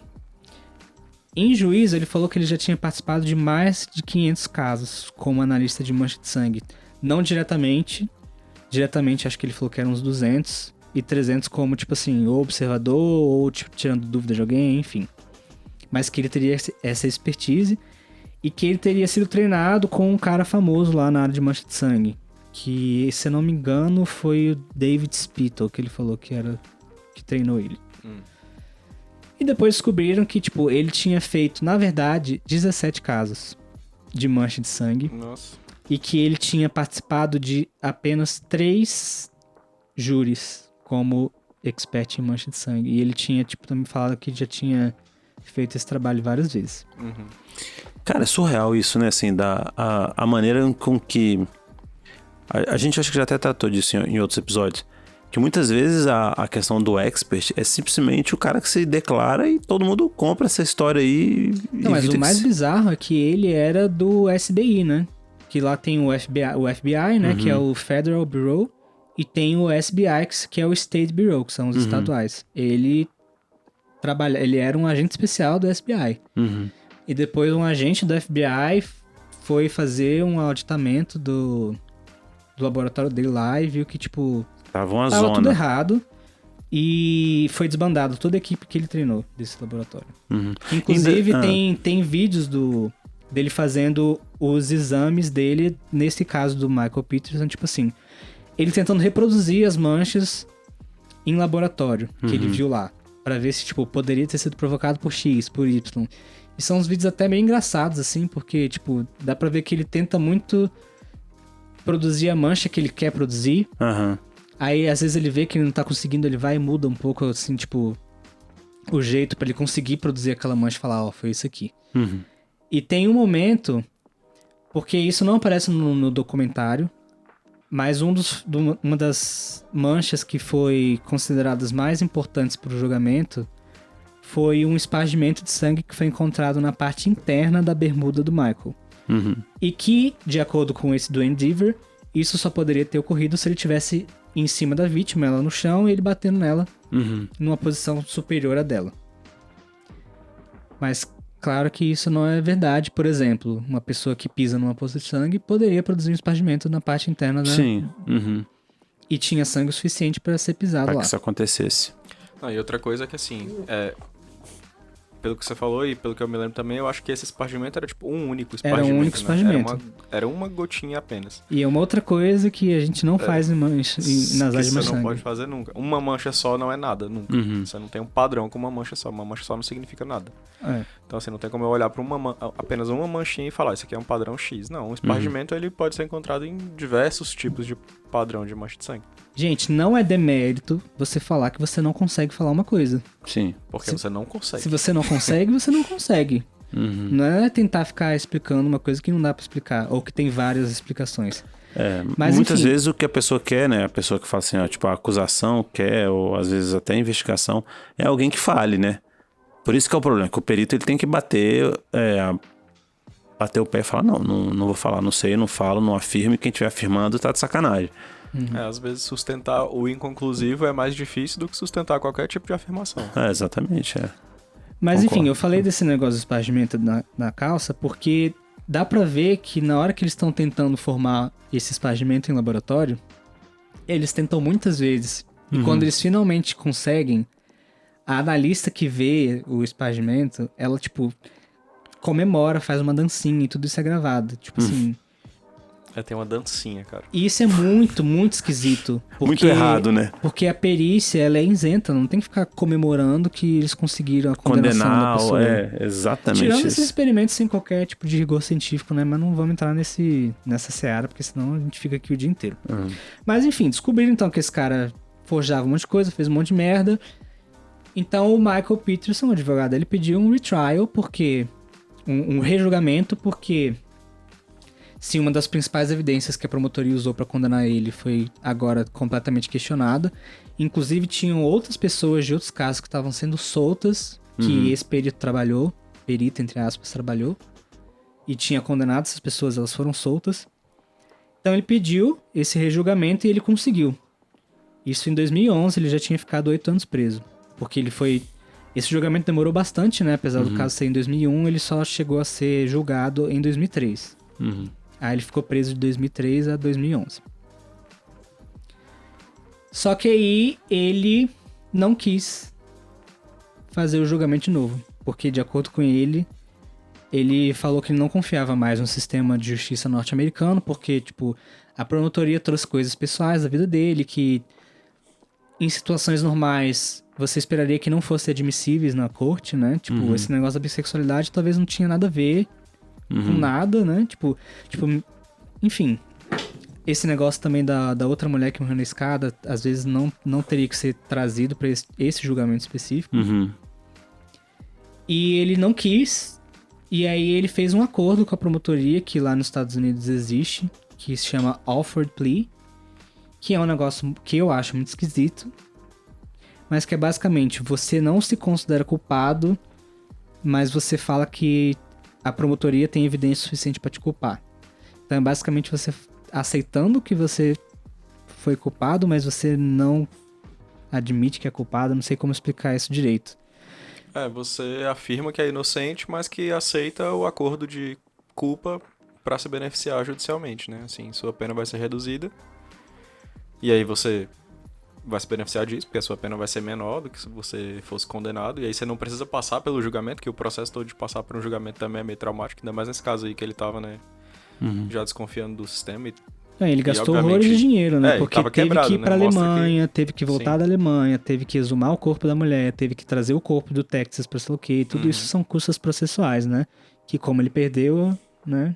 Em juízo, ele falou que ele já tinha participado de mais de 500 casos como analista de mancha de sangue. Não diretamente. Diretamente, acho que ele falou que eram uns 200 e 300 como, tipo assim, ou observador ou tipo, tirando dúvida de alguém, enfim. Mas que ele teria essa expertise e que ele teria sido treinado com um cara famoso lá na área de mancha de sangue. Que, se eu não me engano, foi o David Spittle, que ele falou que treinou ele. E depois descobriram que, tipo, ele tinha feito, na verdade, 17 casos de mancha de sangue. Nossa. E que ele tinha participado de apenas 3 júris como expert em mancha de sangue. E ele tinha, tipo, também falado que já tinha feito esse trabalho várias vezes. Cara, é surreal isso, né? Assim, a maneira com que... A gente acho que já até tratou disso em outros episódios. Que muitas vezes a questão do expert é simplesmente o cara que se declara e todo mundo compra essa história aí. Não, mas o mais bizarro é que ele era do SBI, né? Que lá tem o FBI, né? Que é o Federal Bureau. E tem o SBI, que é o State Bureau, que são os estaduais. Ele era um agente especial do SBI. E depois um agente do FBI foi fazer um auditamento do laboratório dele lá e viu que, tipo... Tava tudo errado e foi desbandado toda a equipe que ele treinou desse laboratório. Inclusive tem vídeos dele fazendo os exames dele, nesse caso do Michael Peterson, tipo assim, ele tentando reproduzir as manchas em laboratório que ele viu lá, pra ver se tipo poderia ter sido provocado por X, por Y. E são uns vídeos até meio engraçados, assim, porque, tipo, dá pra ver que ele tenta muito produzir a mancha que ele quer produzir. Aham. Aí, às vezes, ele vê que ele não tá conseguindo, ele vai e muda um pouco, assim, tipo, o jeito pra ele conseguir produzir aquela mancha e falar, ó, foi isso aqui. Uhum. E tem um momento, porque isso não aparece no documentário, mas uma das manchas que foi consideradas mais importantes pro julgamento foi um espargimento de sangue que foi encontrado na parte interna da bermuda do Michael. Uhum. E que, de acordo com esse do Endeavor, isso só poderia ter ocorrido se ele tivesse em cima da vítima, ela no chão, e ele batendo nela Uhum. numa posição superior à dela. Mas, claro que isso não é verdade. Por exemplo, uma pessoa que pisa numa poça de sangue poderia produzir um espargimento na parte interna da... Sim. Uhum. E tinha sangue o suficiente para ser pisado Pra lá. que isso acontecesse. E outra coisa é que, assim, pelo que você falou e pelo que eu me lembro também, eu acho que esse espargimento era tipo um único espargimento. Era um único espargimento. Né? Era uma gotinha apenas. E é uma outra coisa que a gente não faz nas áreas de Você não sangue. pode fazer nunca. Uma mancha só não é nada, nunca. Uhum. Você não tem um padrão com uma mancha só. Uma mancha só não significa nada. É. Então, assim, não tem como eu olhar pra apenas uma manchinha e falar, isso aqui é um padrão X. Não, um espargimento ele pode ser encontrado em diversos tipos de padrão de mancha de sangue. Gente, não é demérito você falar que você não consegue falar uma coisa. Sim. Porque você não consegue. Se você não consegue, você não consegue. Uhum. Não é tentar ficar explicando uma coisa que não dá pra explicar, ou que tem várias explicações. Mas, muitas enfim. vezes o que a pessoa quer, né? A pessoa que fala assim, ó, tipo, a acusação quer, ou às vezes até a investigação, é alguém que fale, né? Por isso que é o problema, que o perito ele tem que bater o pé e falar, não vou falar, não sei, não falo, não afirmo, e quem estiver afirmando tá de sacanagem. Às vezes sustentar o inconclusivo é mais difícil do que sustentar qualquer tipo de afirmação. Exatamente, Mas Concordo. enfim, eu falei desse negócio do espargimento na calça porque dá pra ver que na hora que eles estão tentando formar esse espargimento em laboratório, eles tentam muitas vezes. E quando eles finalmente conseguem, a analista que vê o espargimento, ela, tipo, comemora, faz uma dancinha e tudo isso é gravado. Tipo assim... Tem uma dancinha, cara. E isso é muito, muito esquisito. Muito errado, né? Porque a perícia, ela é isenta, não tem que ficar comemorando que eles conseguiram a condenação da pessoa. Exatamente Tirando isso. esses experimentos sem qualquer tipo de rigor científico, né? Mas não vamos entrar nessa seara, porque senão a gente fica aqui o dia inteiro. Mas enfim, descobriram então que esse cara forjava um monte de coisa, fez um monte de merda. Então o Michael Peterson, o advogado, ele pediu um retrial, porque... um rejulgamento, porque... se uma das principais evidências que a promotoria usou para condenar ele foi agora completamente questionada. Inclusive, tinham outras pessoas de outros casos que estavam sendo soltas, que esse perito, entre aspas, trabalhou, e tinha condenado essas pessoas, elas foram soltas. Então ele pediu esse rejulgamento e ele conseguiu. Isso em 2011, ele já tinha ficado 8 anos preso, porque ele foi... Esse julgamento demorou bastante, né? Apesar do caso ser em 2001, ele só chegou a ser julgado em 2003. Aí ele ficou preso de 2003 a 2011. Só que aí ele não quis fazer o julgamento de novo. Porque, de acordo com ele falou que ele não confiava mais no sistema de justiça norte-americano. Porque, tipo, a promotoria trouxe coisas pessoais da vida dele que, em situações normais, você esperaria que não fossem admissíveis na corte, né? Tipo, esse negócio da bissexualidade talvez não tinha nada a ver com nada, né? Tipo, enfim, esse negócio também da outra mulher que morreu na escada, às vezes não teria que ser trazido pra esse julgamento específico. E ele não quis, e aí ele fez um acordo com a promotoria, que lá nos Estados Unidos existe, que se chama Offered Plea, que é um negócio que eu acho muito esquisito, mas que é basicamente, você não se considera culpado, mas você fala que a promotoria tem evidência suficiente pra te culpar. Então é basicamente você aceitando que você foi culpado, mas você não admite que é culpado. Não sei como explicar isso direito. Você afirma que é inocente, mas que aceita o acordo de culpa pra se beneficiar judicialmente, né? Assim, sua pena vai ser reduzida. E aí você vai se beneficiar disso, porque a sua pena vai ser menor do que se você fosse condenado. E aí você não precisa passar pelo julgamento, que o processo todo de passar por um julgamento também é meio traumático, ainda mais nesse caso aí que ele tava, né, já desconfiando do sistema Ele gastou obviamente, horrores de dinheiro, né? ele Porque tava teve quebrado, que ir né? pra Mostra Alemanha, teve que voltar Sim. da Alemanha, teve que exumar o corpo da mulher, teve que trazer o corpo do Texas pra sei lá o quê. Tudo Uhum. isso são custas processuais, né? Que como ele perdeu, né?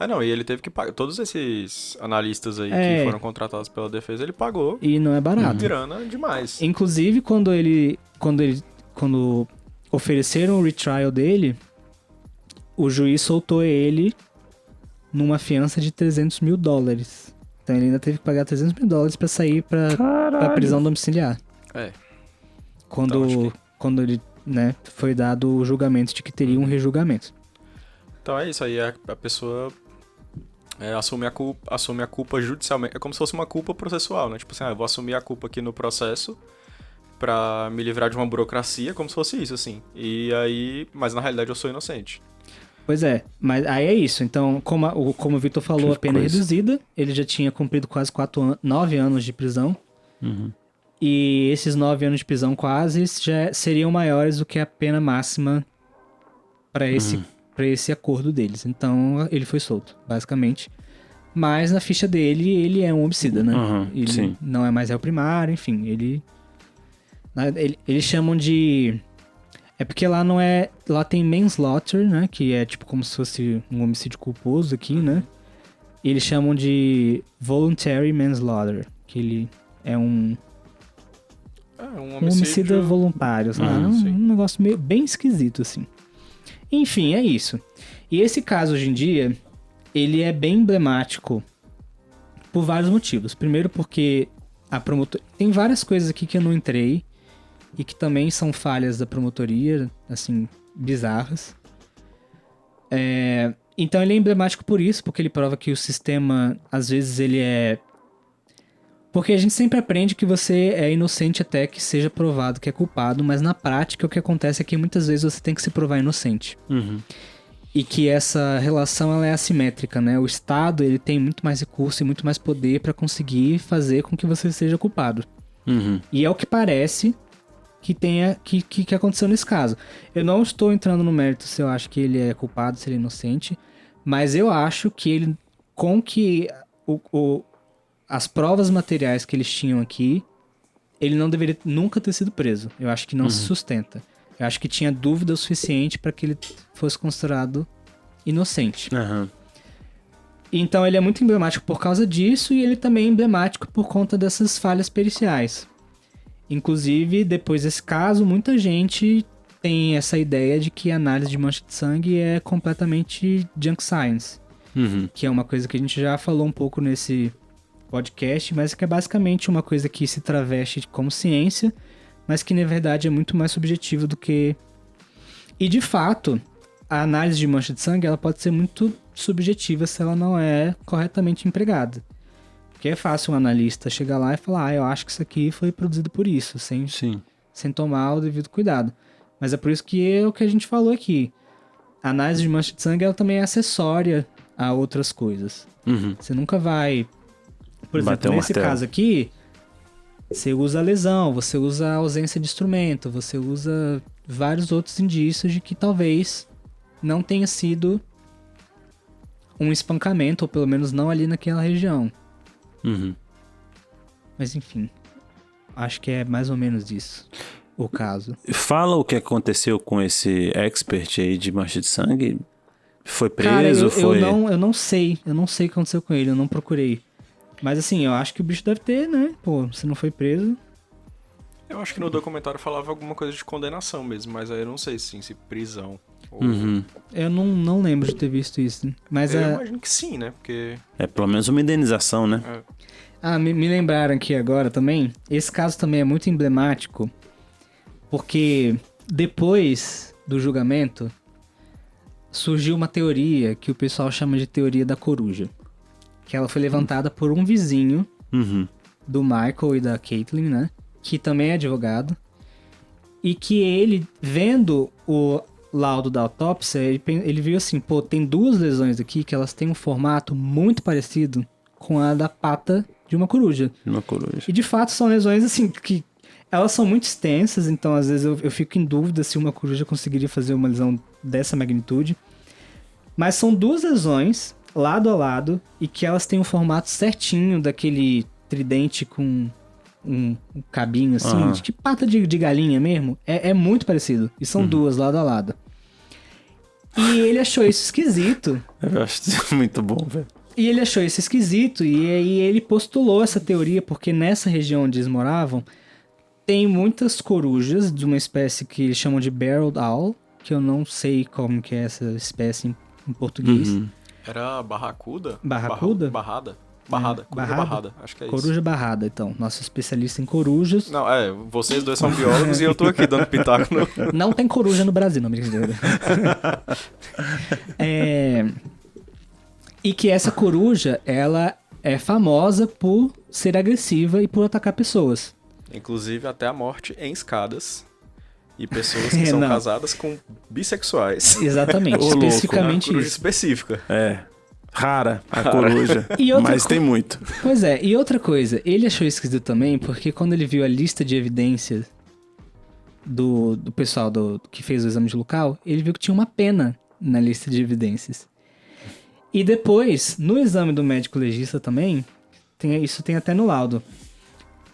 Não, e ele teve que pagar. Todos esses analistas aí É. que foram contratados pela defesa, ele pagou E não é barato. grana demais. Inclusive, quando ofereceram o retrial dele, o juiz soltou ele numa fiança de $300 mil. Então ele ainda teve que pagar $300 mil pra sair pra prisão domiciliar. É. Quando, Então, acho quando ele, né, foi dado o julgamento de que teria um rejulgamento. Então é isso aí, a pessoa assume a culpa judicialmente. É como se fosse uma culpa processual, né? Tipo assim, eu vou assumir a culpa aqui no processo pra me livrar de uma burocracia, como se fosse isso, assim. E aí, mas na realidade eu sou inocente. Pois é, mas aí é isso. Então, como o Victor falou, Que a pena é coisa. reduzida. Ele já tinha cumprido quase 9 anos de prisão. Uhum. E esses 9 anos de prisão quase já seriam maiores do que a pena máxima para esse acordo deles. Então, ele foi solto, basicamente. Mas na ficha dele, ele é um homicida, né? Uhum, Ele sim. não é mais réu primário, enfim. Eles chamam de... É porque lá não é... Lá tem manslaughter, né? Que é tipo como se fosse um homicídio culposo aqui, né? E eles chamam de voluntary manslaughter. Que ele é um Um homicida voluntário, sabe? sim. Um negócio meio, bem esquisito, assim. Enfim, é isso. E esse caso, hoje em dia, ele é bem emblemático por vários motivos. Primeiro porque a promotoria... Tem várias coisas aqui que eu não entrei e que também são falhas da promotoria, assim, bizarras. Então ele é emblemático por isso, porque ele prova que o sistema, às vezes, ele é... Porque a gente sempre aprende que você é inocente até que seja provado que é culpado, mas na prática o que acontece é que muitas vezes você tem que se provar inocente. Uhum. E que essa relação ela é assimétrica, né? O Estado ele tem muito mais recurso e muito mais poder para conseguir fazer com que você seja culpado. Uhum. E é o que parece que aconteceu nesse caso. Eu não estou entrando no mérito se eu acho que ele é culpado, se ele é inocente, mas eu acho que ele, com que as provas materiais que eles tinham aqui, ele não deveria nunca ter sido preso. Eu acho que não se sustenta. Eu acho que tinha dúvida o suficiente para que ele fosse considerado inocente. Uhum. Então ele é muito emblemático por causa disso e ele também é emblemático por conta dessas falhas periciais. Inclusive, depois desse caso, muita gente tem essa ideia de que a análise de mancha de sangue é completamente junk science. Uhum. Que é uma coisa que a gente já falou um pouco nesse podcast, mas que é basicamente uma coisa que se traveste como ciência, mas que na verdade é muito mais subjetiva do que... E de fato, a análise de mancha de sangue ela pode ser muito subjetiva se ela não é corretamente empregada. Porque é fácil um analista chegar lá e falar, eu acho que isso aqui foi produzido por isso, sem tomar o devido cuidado. Mas é por isso que é o que a gente falou aqui. A análise de mancha de sangue ela também é acessória a outras coisas. Uhum. Você nunca vai... Por Bater exemplo, o nesse martelo. caso aqui, você usa a lesão, você usa a ausência de instrumento, você usa vários outros indícios de que talvez não tenha sido um espancamento, ou pelo menos não ali naquela região. Uhum. Mas enfim, acho que é mais ou menos isso o caso. Fala o que aconteceu com esse expert aí de mancha de sangue. Foi Cara, preso? eu não sei o que aconteceu com ele, eu não procurei. Mas assim, eu acho que o bicho deve ter, né? Pô, se não foi preso... Eu acho que no documentário falava alguma coisa de condenação mesmo, mas aí eu não sei se prisão. Ou... Uhum. Eu não lembro de ter visto isso. Mas Eu imagino que sim, né? Porque. É pelo menos uma indenização, né? me lembraram aqui agora também. Esse caso também é muito emblemático. Porque depois do julgamento, surgiu uma teoria que o pessoal chama de teoria da coruja. Que ela foi levantada por um vizinho Uhum. do Michael e da Caitlyn, né? Que também é advogado. E que ele, vendo o laudo da autópsia, ele viu assim, pô, tem duas lesões aqui que elas têm um formato muito parecido com a da pata de uma coruja. Uma coruja. E de fato são lesões assim que elas são muito extensas, então às vezes eu fico em dúvida se uma coruja conseguiria fazer uma lesão dessa magnitude. Mas são duas lesões, lado a lado, e que elas têm um formato certinho daquele tridente com um cabinho assim, de pata de galinha mesmo. É muito parecido. E são duas lado a lado. E ele achou isso esquisito. Eu acho isso muito bom, velho. E ele achou isso esquisito, e aí ele postulou essa teoria, porque nessa região onde eles moravam, tem muitas corujas de uma espécie que eles chamam de barreled owl, que eu não sei como que é essa espécie em português. Era barracuda? Barracuda? Barrada? Coruja barrada, acho que é isso. Coruja barrada, então. Nosso especialista em corujas. Não, vocês dois são biólogos e eu tô aqui dando pitaco no... Não tem coruja no Brasil, não, brincadeira. E que essa coruja, ela é famosa por ser agressiva e por atacar pessoas. Inclusive até a morte em escadas. E pessoas que são casadas com bissexuais. Exatamente, especificamente uma coruja isso. específica. Rara a coruja, mas tem muito. Pois é, e outra coisa, ele achou esquisito também porque quando ele viu a lista de evidências do pessoal que fez o exame de local, ele viu que tinha uma pena na lista de evidências. E depois, no exame do médico legista também, isso tem até no laudo,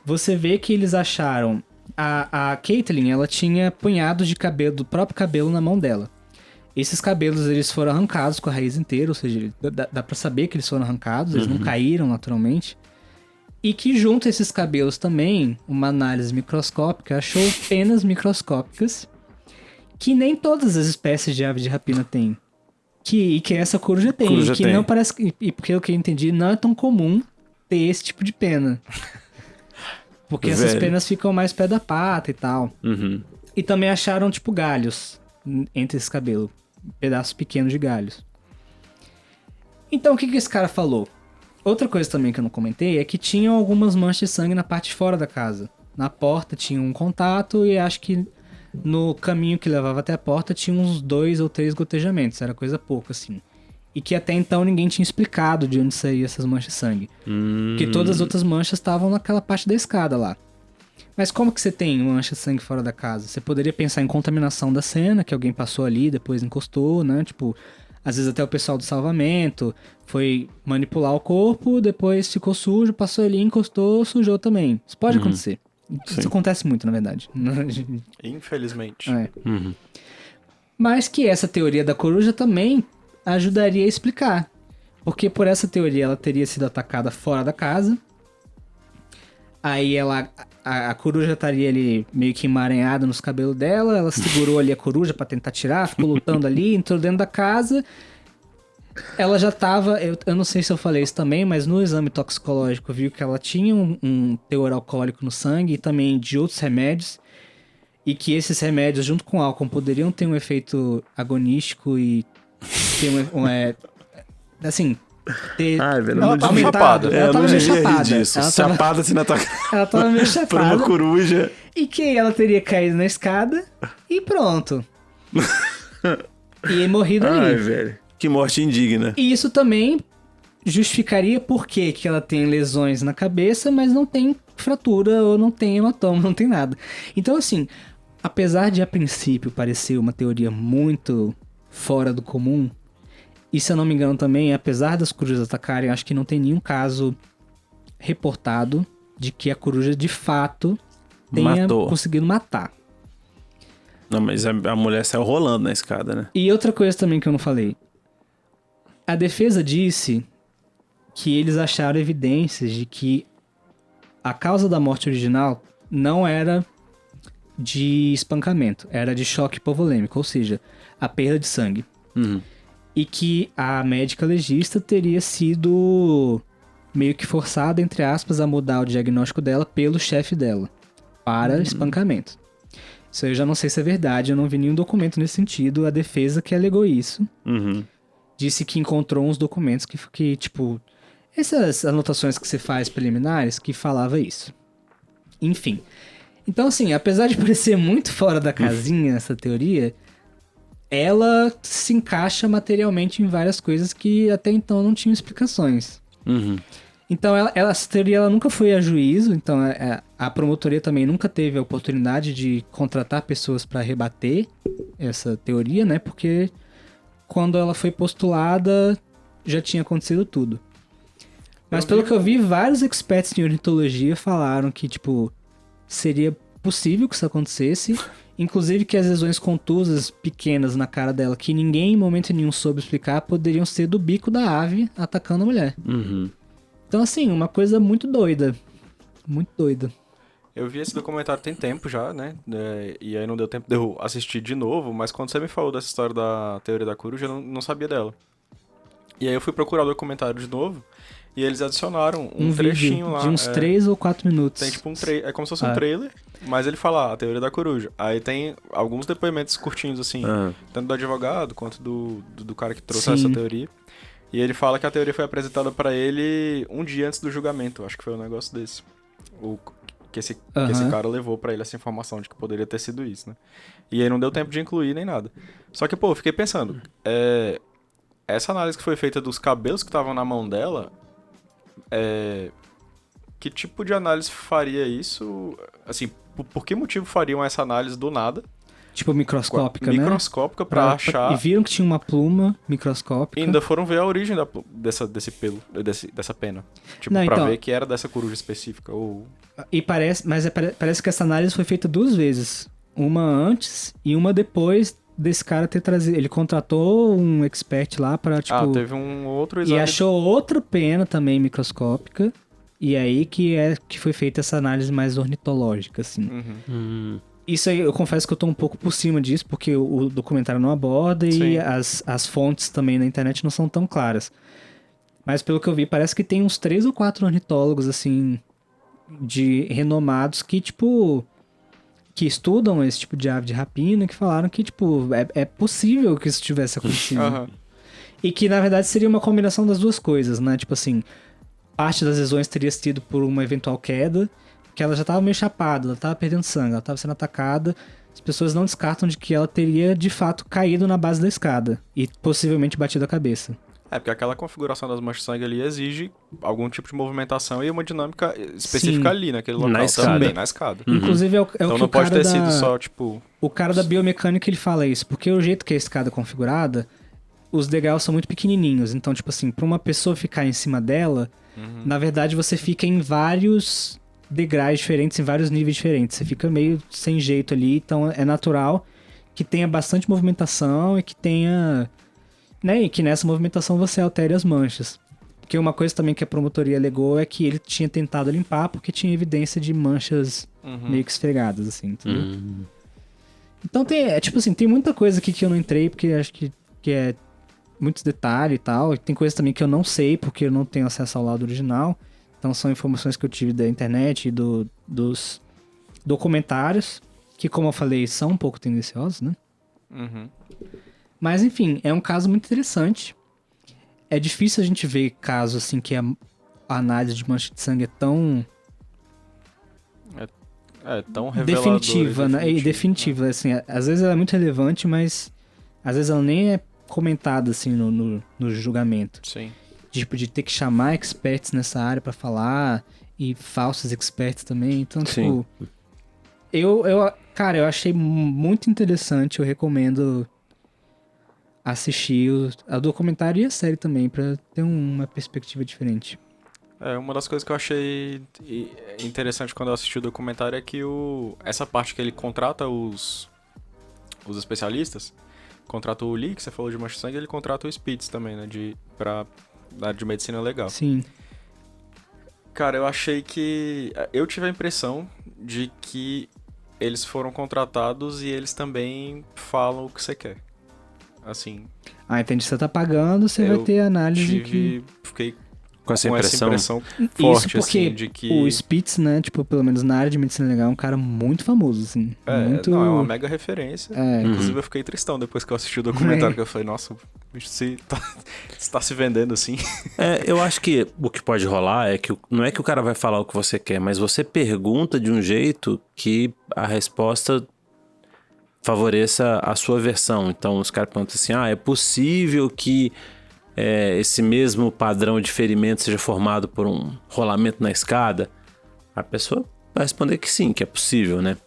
você vê que eles acharam... A Caitlyn, ela tinha punhados de cabelo, do próprio cabelo na mão dela. Esses cabelos, eles foram arrancados com a raiz inteira, ou seja, dá pra saber que eles foram arrancados, eles não caíram naturalmente. E que junto a esses cabelos também, uma análise microscópica achou penas microscópicas que nem todas as espécies de ave de rapina têm. Que essa coruja tem. Não parece... E pelo que eu entendi, não é tão comum ter esse tipo de pena. Porque essas penas ficam mais pé da pata e tal. E também acharam, tipo, galhos entre esses cabelos. Pedaços pequenos de galhos. Então, o que esse cara falou? Outra coisa também que eu não comentei é que tinham algumas manchas de sangue na parte de fora da casa. Na porta tinha um contato e acho que no caminho que levava até a porta tinha uns 2 ou 3 gotejamentos. Era coisa pouca, assim. E que até então ninguém tinha explicado de onde saíam essas manchas de sangue. Porque todas as outras manchas estavam naquela parte da escada lá. Mas como que você tem mancha de sangue fora da casa? Você poderia pensar em contaminação da cena, que alguém passou ali, depois encostou, né? Tipo, às vezes até o pessoal do salvamento foi manipular o corpo, depois ficou sujo, passou ali, encostou, sujou também. Isso pode acontecer. Isso acontece muito, na verdade. Infelizmente. Mas que essa teoria da coruja também ajudaria a explicar. Porque por essa teoria ela teria sido atacada fora da casa. Aí a coruja estaria ali meio que emaranhada nos cabelos dela. Ela segurou ali a coruja pra tentar tirar, ficou lutando ali, entrou dentro da casa. Ela já tava... Eu não sei se eu falei isso também, mas no exame toxicológico viu que ela tinha um teor alcoólico no sangue e também de outros remédios. E que esses remédios, junto com o álcool, poderiam ter um efeito agonístico e ter assim... aumentado. Ela tava meio chapada. Chapada assim na tua cara. Ela tava meio chapada. Por uma coruja. E que ela teria caído na escada e pronto. E morrido ali. Ai, velho. Que morte indigna. E isso também justificaria por que ela tem lesões na cabeça, mas não tem fratura ou não tem hematoma, não tem nada. Então, assim, apesar de a princípio parecer uma teoria muito fora do comum, e se eu não me engano também, apesar das corujas atacarem, acho que não tem nenhum caso reportado de que a coruja de fato tenha conseguido matar. Não, mas a mulher saiu rolando na escada, né? E outra coisa também que eu não falei. A defesa disse que eles acharam evidências de que a causa da morte original não era de espancamento, era de choque hipovolêmico, ou seja, a perda de sangue. E que a médica legista teria sido meio que forçada, entre aspas, a mudar o diagnóstico dela pelo chefe dela para espancamento. Isso aí eu já não sei se é verdade, eu não vi nenhum documento nesse sentido. A defesa que alegou isso disse que encontrou uns documentos que tipo, essas anotações que você faz preliminares que falava isso. Enfim. Então, assim, apesar de parecer muito fora da casinha essa teoria, ela se encaixa materialmente em várias coisas que até então não tinham explicações. Então, essa teoria ela nunca foi a juízo, então a promotoria também nunca teve a oportunidade de contratar pessoas para rebater essa teoria, né? Porque quando ela foi postulada, já tinha acontecido tudo. Mas pelo que eu vi, vários experts em ornitologia falaram que, tipo, seria possível que isso acontecesse. Inclusive que as lesões contusas pequenas na cara dela, que ninguém em momento nenhum soube explicar, poderiam ser do bico da ave atacando a mulher. Então, assim, uma coisa muito doida. Muito doida. Eu vi esse documentário tem tempo já, né? E aí não deu tempo de eu assistir de novo, mas quando você me falou dessa história da teoria da coruja, eu não sabia dela. E aí eu fui procurar o documentário de novo, e eles adicionaram um trechinho lá. De uns 3 ou 4 minutos. Tem tipo um trailer, é como se fosse um trailer, mas ele fala a teoria da coruja. Aí tem alguns depoimentos curtinhos, assim, tanto do advogado quanto do cara que trouxe essa teoria. E ele fala que a teoria foi apresentada pra ele um dia antes do julgamento, acho que foi um negócio desse. Que esse cara levou pra ele essa informação de que poderia ter sido isso, né? E aí não deu tempo de incluir nem nada. Só que, pô, eu fiquei pensando, essa análise que foi feita dos cabelos que estavam na mão dela, que tipo de análise faria isso? Assim, por que motivo fariam essa análise do nada? Tipo microscópica, né? Microscópica pra achar... E viram que tinha uma pluma microscópica. E ainda foram ver a origem desse pelo, dessa pena. Tipo, não, pra então, ver que era dessa coruja específica, ou... E parece que essa análise foi feita 2 vezes. Uma antes e uma depois desse cara ter trazido... Ele contratou um expert lá pra, tipo... teve um outro exame... E achou outra pena também microscópica. E aí que foi feita essa análise mais ornitológica, assim. Isso aí, eu confesso que eu tô um pouco por cima disso, porque o documentário não aborda e as fontes também na internet não são tão claras. Mas pelo que eu vi, parece que tem uns 3 ou 4 ornitólogos, assim, de renomados que, tipo, que estudam esse tipo de ave de rapina, que falaram que, tipo, é possível que isso tivesse acontecido. E que, na verdade, seria uma combinação das duas coisas, né? Tipo assim, parte das lesões teria sido por uma eventual queda, que ela já tava meio chapada, ela tava perdendo sangue, ela tava sendo atacada. As pessoas não descartam de que ela teria, de fato, caído na base da escada e possivelmente batido a cabeça. Porque aquela configuração das manchas de sangue ali exige algum tipo de movimentação e uma dinâmica específica ali, naquele local. Na escada. Também, na escada. Inclusive, é o Então que não o cara pode ter sido só, tipo... O cara da biomecânica, ele fala isso, porque o jeito que a escada é configurada, os degraus são muito pequenininhos. Então, tipo assim, pra uma pessoa ficar em cima dela, na verdade, você fica em vários degraus diferentes, em vários níveis diferentes. Você fica meio sem jeito ali, então é natural que tenha bastante movimentação e que tenha... Né, e que nessa movimentação você altere as manchas. Porque uma coisa também que a promotoria alegou é que ele tinha tentado limpar porque tinha evidência de manchas meio que esfregadas, assim, entendeu? Então tipo assim, tem muita coisa aqui que eu não entrei porque acho que é muitos detalhes e tal. E tem coisa também que eu não sei porque eu não tenho acesso ao lado original. Então são informações que eu tive da internet e dos documentários, que como eu falei, são um pouco tendenciosos, né? Mas enfim, é um caso muito interessante. É difícil a gente ver casos assim que a análise de mancha de sangue é tão... tão reveladora. Definitiva, né? E definitiva, assim, às vezes ela é muito relevante, mas às vezes ela nem é comentada assim no julgamento. Sim. Tipo, de ter que chamar experts nessa área pra falar, e falsos experts também. Então, tipo... Cara, eu achei muito interessante, eu recomendo assistir a documentário e a série também, pra ter uma perspectiva diferente. Uma das coisas que eu achei interessante quando eu assisti o documentário é que essa parte que ele contrata os especialistas, contrata o Lee, que você falou de mancha de sangue, ele contrata o Spitz também, né, na área de medicina legal. Sim. Cara, eu achei que... Eu tive a impressão de que eles foram contratados e eles também falam o que você quer. Assim... Entendi. Você tá pagando, você vai ter análise Fiquei com essa impressão forte, isso porque assim, de que... o Spitz, né, tipo, pelo menos na área de medicina legal, é um cara muito famoso, assim. Não, é uma mega referência. Inclusive, eu fiquei tristão depois que eu assisti o documentário, que eu falei, nossa, o bicho tá se vendendo assim. Eu acho que o que pode rolar é que não é que o cara vai falar o que você quer, mas você pergunta de um jeito que a resposta favoreça a sua versão. Então, os caras perguntam assim, é possível que esse mesmo padrão de ferimento seja formado por um rolamento na escada? A pessoa vai responder que sim, que é possível, né?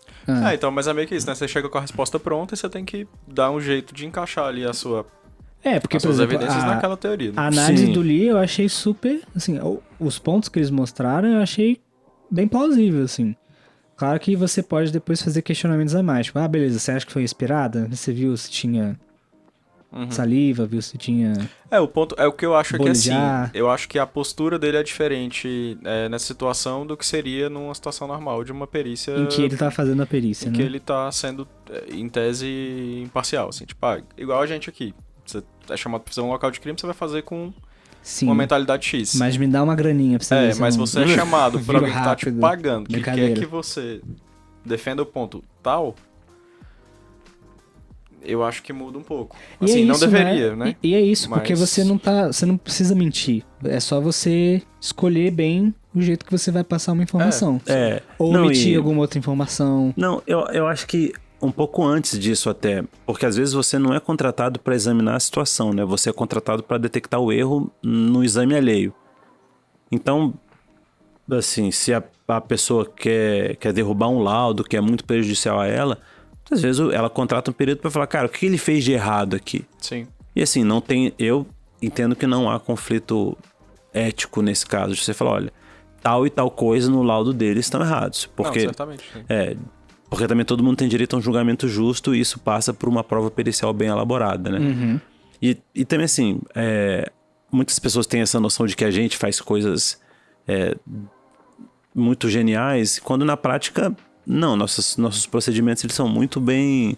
Então, mas é meio que isso, né? Você chega com a resposta pronta e você tem que dar um jeito de encaixar ali a sua Porque, As por suas exemplo, evidências naquela teoria. Né? a análise Sim. do Lee eu achei super, assim, os pontos que eles mostraram eu achei bem plausível, assim. Claro que você pode depois fazer questionamentos a mais. Tipo, beleza, você acha que foi inspirada? Você viu se tinha saliva, viu se tinha... O ponto é o que eu acho que assim, Bolejar. eu acho que a postura dele é diferente nessa situação do que seria numa situação normal de uma perícia Em que ele tá fazendo a perícia, em né? que ele tá sendo, em tese, imparcial, assim, tipo, igual a gente aqui. Você é chamado pra fazer um local de crime, você vai fazer com Sim, uma mentalidade X. mas me dá uma graninha pra você ver se mas eu você é chamado por viro alguém que tá te rápido. pagando, que quer Brincadeira. que você defenda o ponto tal, eu acho que muda um pouco. E Assim, é não isso, deveria, né? E é isso, porque Mas- você não precisa mentir. É só você escolher bem o jeito que você vai passar uma informação. Ou Não, omitir alguma outra informação. Não, eu acho que um pouco antes disso até, porque às vezes você não é contratado para examinar a situação, né? Você é contratado para detectar o erro no exame alheio. Então, assim, se a pessoa quer derrubar um laudo que é muito prejudicial a ela, às vezes ela contrata um período para falar, cara, o que ele fez de errado aqui? Sim. E assim, eu entendo que não há conflito ético nesse caso. Você fala, olha, tal e tal coisa no laudo deles estão errados. Porque, Não, certamente. Sim. porque também todo mundo tem direito a um julgamento justo e isso passa por uma prova pericial bem elaborada, né? Uhum. E também assim, muitas pessoas têm essa noção de que a gente faz coisas muito geniais, quando na prática, não, nossos procedimentos eles são muito bem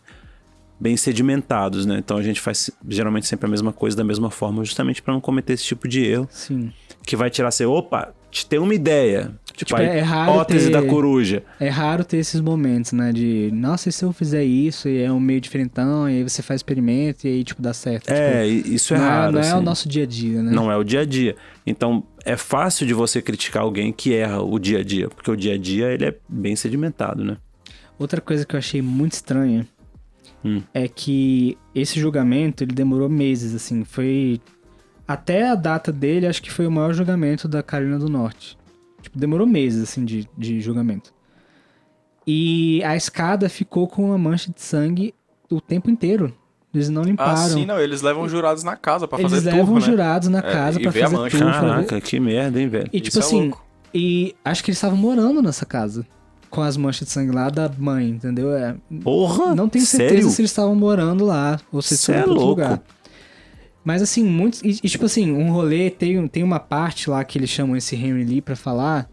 sedimentados, né? Então a gente faz geralmente sempre a mesma coisa da mesma forma, justamente para não cometer esse tipo de erro Sim. que vai tirar você, opa, te tem uma ideia. Tipo, a é raro hipótese ter- da coruja. É raro ter esses momentos, né? De, nossa, e se eu fizer isso e é um meio diferentão, e aí você faz experimento e aí, tipo, dá certo. Tipo, Isso é não raro. não é assim. o nosso dia a dia, né? Não é o dia a dia. Então, é fácil de você criticar alguém que erra o dia a dia, porque o dia a dia ele é bem sedimentado, né? Outra coisa que eu achei muito estranha é que esse julgamento, ele demorou meses, assim, foi... Até a data dele, acho que foi o maior julgamento da Carolina do Norte. Tipo, demorou meses, assim, de julgamento. E a escada ficou com uma mancha de sangue o tempo inteiro. Eles não limparam. Sim, não, eles levam jurados na casa pra Eles fazer levam turno, né? jurados na casa e pra ver a fazer mancha. turno. Caraca, que merda, hein, velho? E tipo Isso é assim, louco. e acho que eles estavam morando nessa casa. Com as manchas de sangue lá da mãe, entendeu? Porra! Não tenho certeza Sério? se eles estavam morando lá ou se eles Cê foram é pra outro louco. lugar. Mas assim, muitos. E tipo assim, um rolê, tem uma parte lá que eles chamam esse Henry Lee pra falar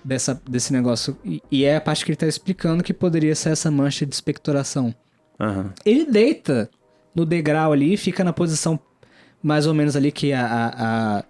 desse negócio. E é a parte que ele tá explicando que poderia ser essa mancha de expectoração. Aham. Ele deita no degrau ali, fica na posição mais ou menos ali que a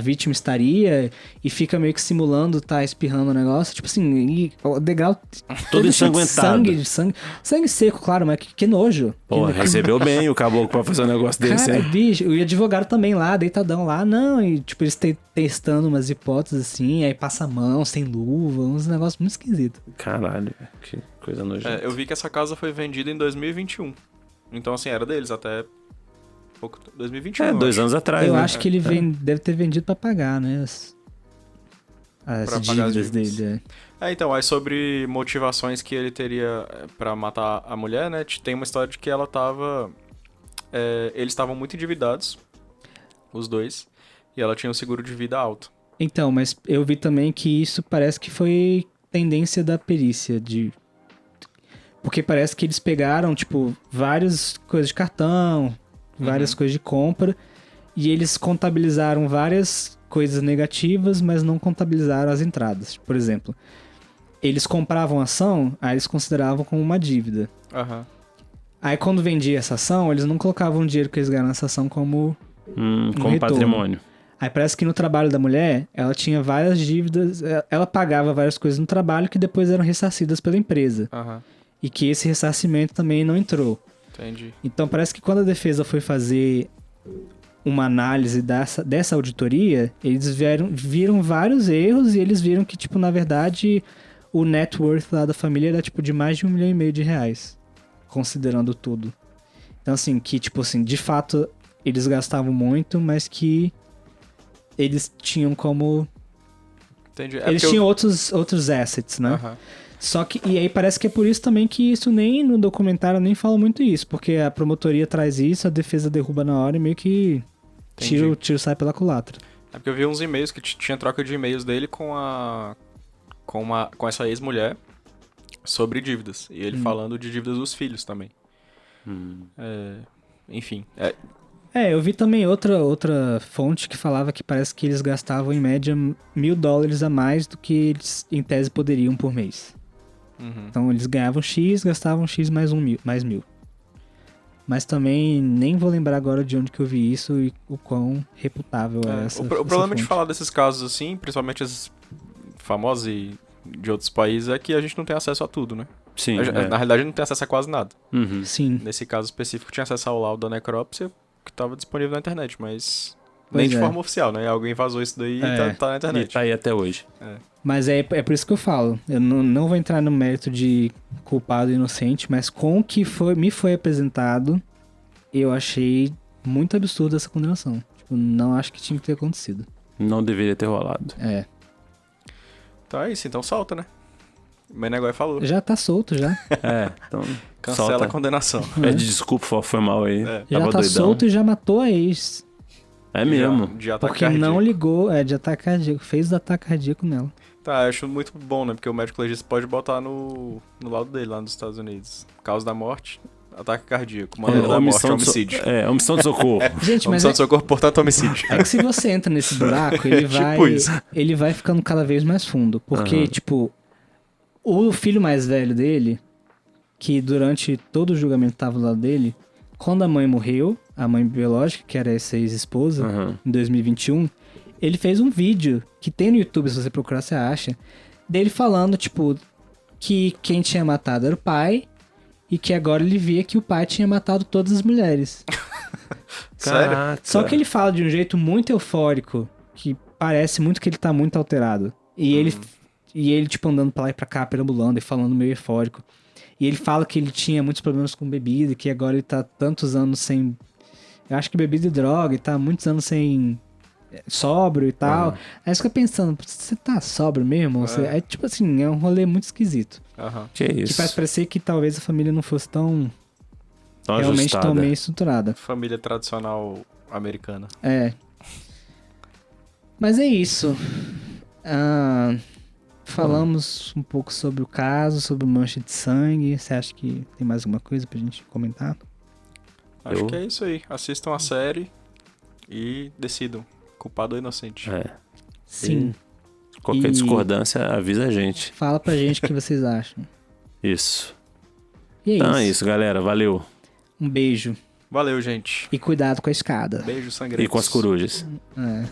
vítima estaria e fica meio que simulando tá espirrando o negócio. Tipo assim, e o degrau Todo cheio de ensanguentado. sangue seco, claro, mas que nojo. Porra, Que- recebeu bem o caboclo pra fazer um negócio desse, Cara, hein? bicho, e o advogado também lá, deitadão lá, não, e tipo, eles testando umas hipóteses assim, aí passa a mão, sem luva, uns negócios muito esquisitos. Caralho, que coisa nojenta. Eu vi que essa casa foi vendida em 2021. Então, assim, era deles até... 2021, eu 2 acho. anos atrás, Eu né? acho que ele deve ter vendido pra pagar, né? As Pra pagar as dívidas dívidas. dele. Então, aí sobre motivações que ele teria pra matar a mulher, né? Tem uma história de que ela tava... eles estavam muito endividados, os dois, e ela tinha um seguro de vida alto. Então, mas eu vi também que isso parece que foi tendência da perícia, porque parece que eles pegaram, tipo, várias coisas de cartão, várias coisas de compra, e eles contabilizaram várias coisas negativas, mas não contabilizaram as entradas. Por exemplo, eles compravam ação, aí eles consideravam como uma dívida. Aham. Aí quando vendia essa ação, eles não colocavam o dinheiro que eles ganharam nessa ação como... Como retorno. patrimônio. Aí parece que no trabalho da mulher, ela tinha várias dívidas, ela pagava várias coisas no trabalho que depois eram ressarcidas pela empresa. Aham. E que esse ressarcimento também não entrou. Entendi. Então parece que quando a defesa foi fazer uma análise dessa auditoria, eles viram vários erros e eles viram que, tipo, na verdade, o net worth lá da família era, tipo, de mais de R$1,5 milhão, considerando tudo. Então, assim, que, tipo assim, de fato, eles gastavam muito, mas que eles tinham como... Entendi. eles tinham outros assets, né? Aham. Só que, e aí parece que é por isso também que isso nem no documentário nem fala muito isso, porque a promotoria traz isso, a defesa derruba na hora e meio que o tiro sai pela culatra. É porque eu vi uns e-mails que tinha troca de e-mails dele com essa ex-mulher sobre dívidas. E ele falando de dívidas dos filhos também. Enfim. Eu vi também outra fonte que falava que parece que eles gastavam em média $1.000 a mais do que eles em tese poderiam por mês. Então eles ganhavam X, gastavam X mais mil. Mas também nem vou lembrar agora de onde que eu vi isso e o quão reputável é essa O problema fonte. de falar desses casos assim, principalmente esses famosos e de outros países, é que a gente não tem acesso a tudo, né? Sim. Na realidade, não tem acesso a quase nada. Sim. Nesse caso específico, tinha acesso ao laudo da necrópsia, que estava disponível na internet, mas Pois nem de é. forma oficial, né? Alguém vazou isso daí e tá na E internet. tá aí até hoje. Mas é por isso que eu falo. Eu não vou entrar no mérito de culpado e inocente, mas com o que me foi apresentado, eu achei muito absurda essa condenação. Tipo, não acho que tinha que ter acontecido. Não deveria ter rolado. Então é isso, então solta, né? O Menegói falou. Já tá solto, já. Então Cancela solta. a condenação. Pede desculpa, foi mal aí. É. Já Tava tá doidão. solto e já matou a ex. É mesmo. De ataque Porque cardíaco. não ligou, de ataque cardíaco. Fez o ataque cardíaco nela. Tá, eu acho muito bom, né? Porque o médico legista pode botar no laudo dele lá nos Estados Unidos. Causa da morte, ataque cardíaco. Maneira da morte, homicídio. Omissão de socorro. Gente, mas Omissão de socorro, portanto, homicídio. é que se você entra nesse buraco, ele vai, Tipo isso. ele vai ficando cada vez mais fundo. Porque, tipo, o filho mais velho dele, que durante todo o julgamento tava do lado dele, quando a mãe morreu, a mãe biológica, que era essa ex-esposa, em 2021, ele fez um vídeo que tem no YouTube, se você procurar, você acha, dele falando, tipo, que quem tinha matado era o pai e que agora ele via que o pai tinha matado todas as mulheres. Sério? Caraca. Só que ele fala de um jeito muito eufórico, que parece muito que ele tá muito alterado. E ele, tipo, andando pra lá e pra cá, perambulando e falando meio eufórico. E ele fala que ele tinha muitos problemas com bebida, que agora ele tá tantos anos sem... Eu acho que bebida e droga, e tá muitos anos sem... sóbrio e tal. Aí você fica pensando, você tá sóbrio mesmo? Você... tipo assim, é um rolê muito esquisito. Que isso. Que faz parecer que talvez a família não fosse tão... Tão realmente ajustada. tão bem estruturada. Família tradicional americana. Mas é isso. Falamos um pouco sobre o caso, sobre o mancha de sangue. Você acha que tem mais alguma coisa pra gente comentar? Acho que é isso aí. Assistam a série e decidam. Culpado ou inocente. Sim. Qualquer E- discordância, avisa a gente. Fala pra gente o que vocês acham. Isso. E é Então isso. é isso, galera. Valeu. Um beijo. Valeu, gente. E cuidado com a escada. Beijo sangrento. E com as corujas. É.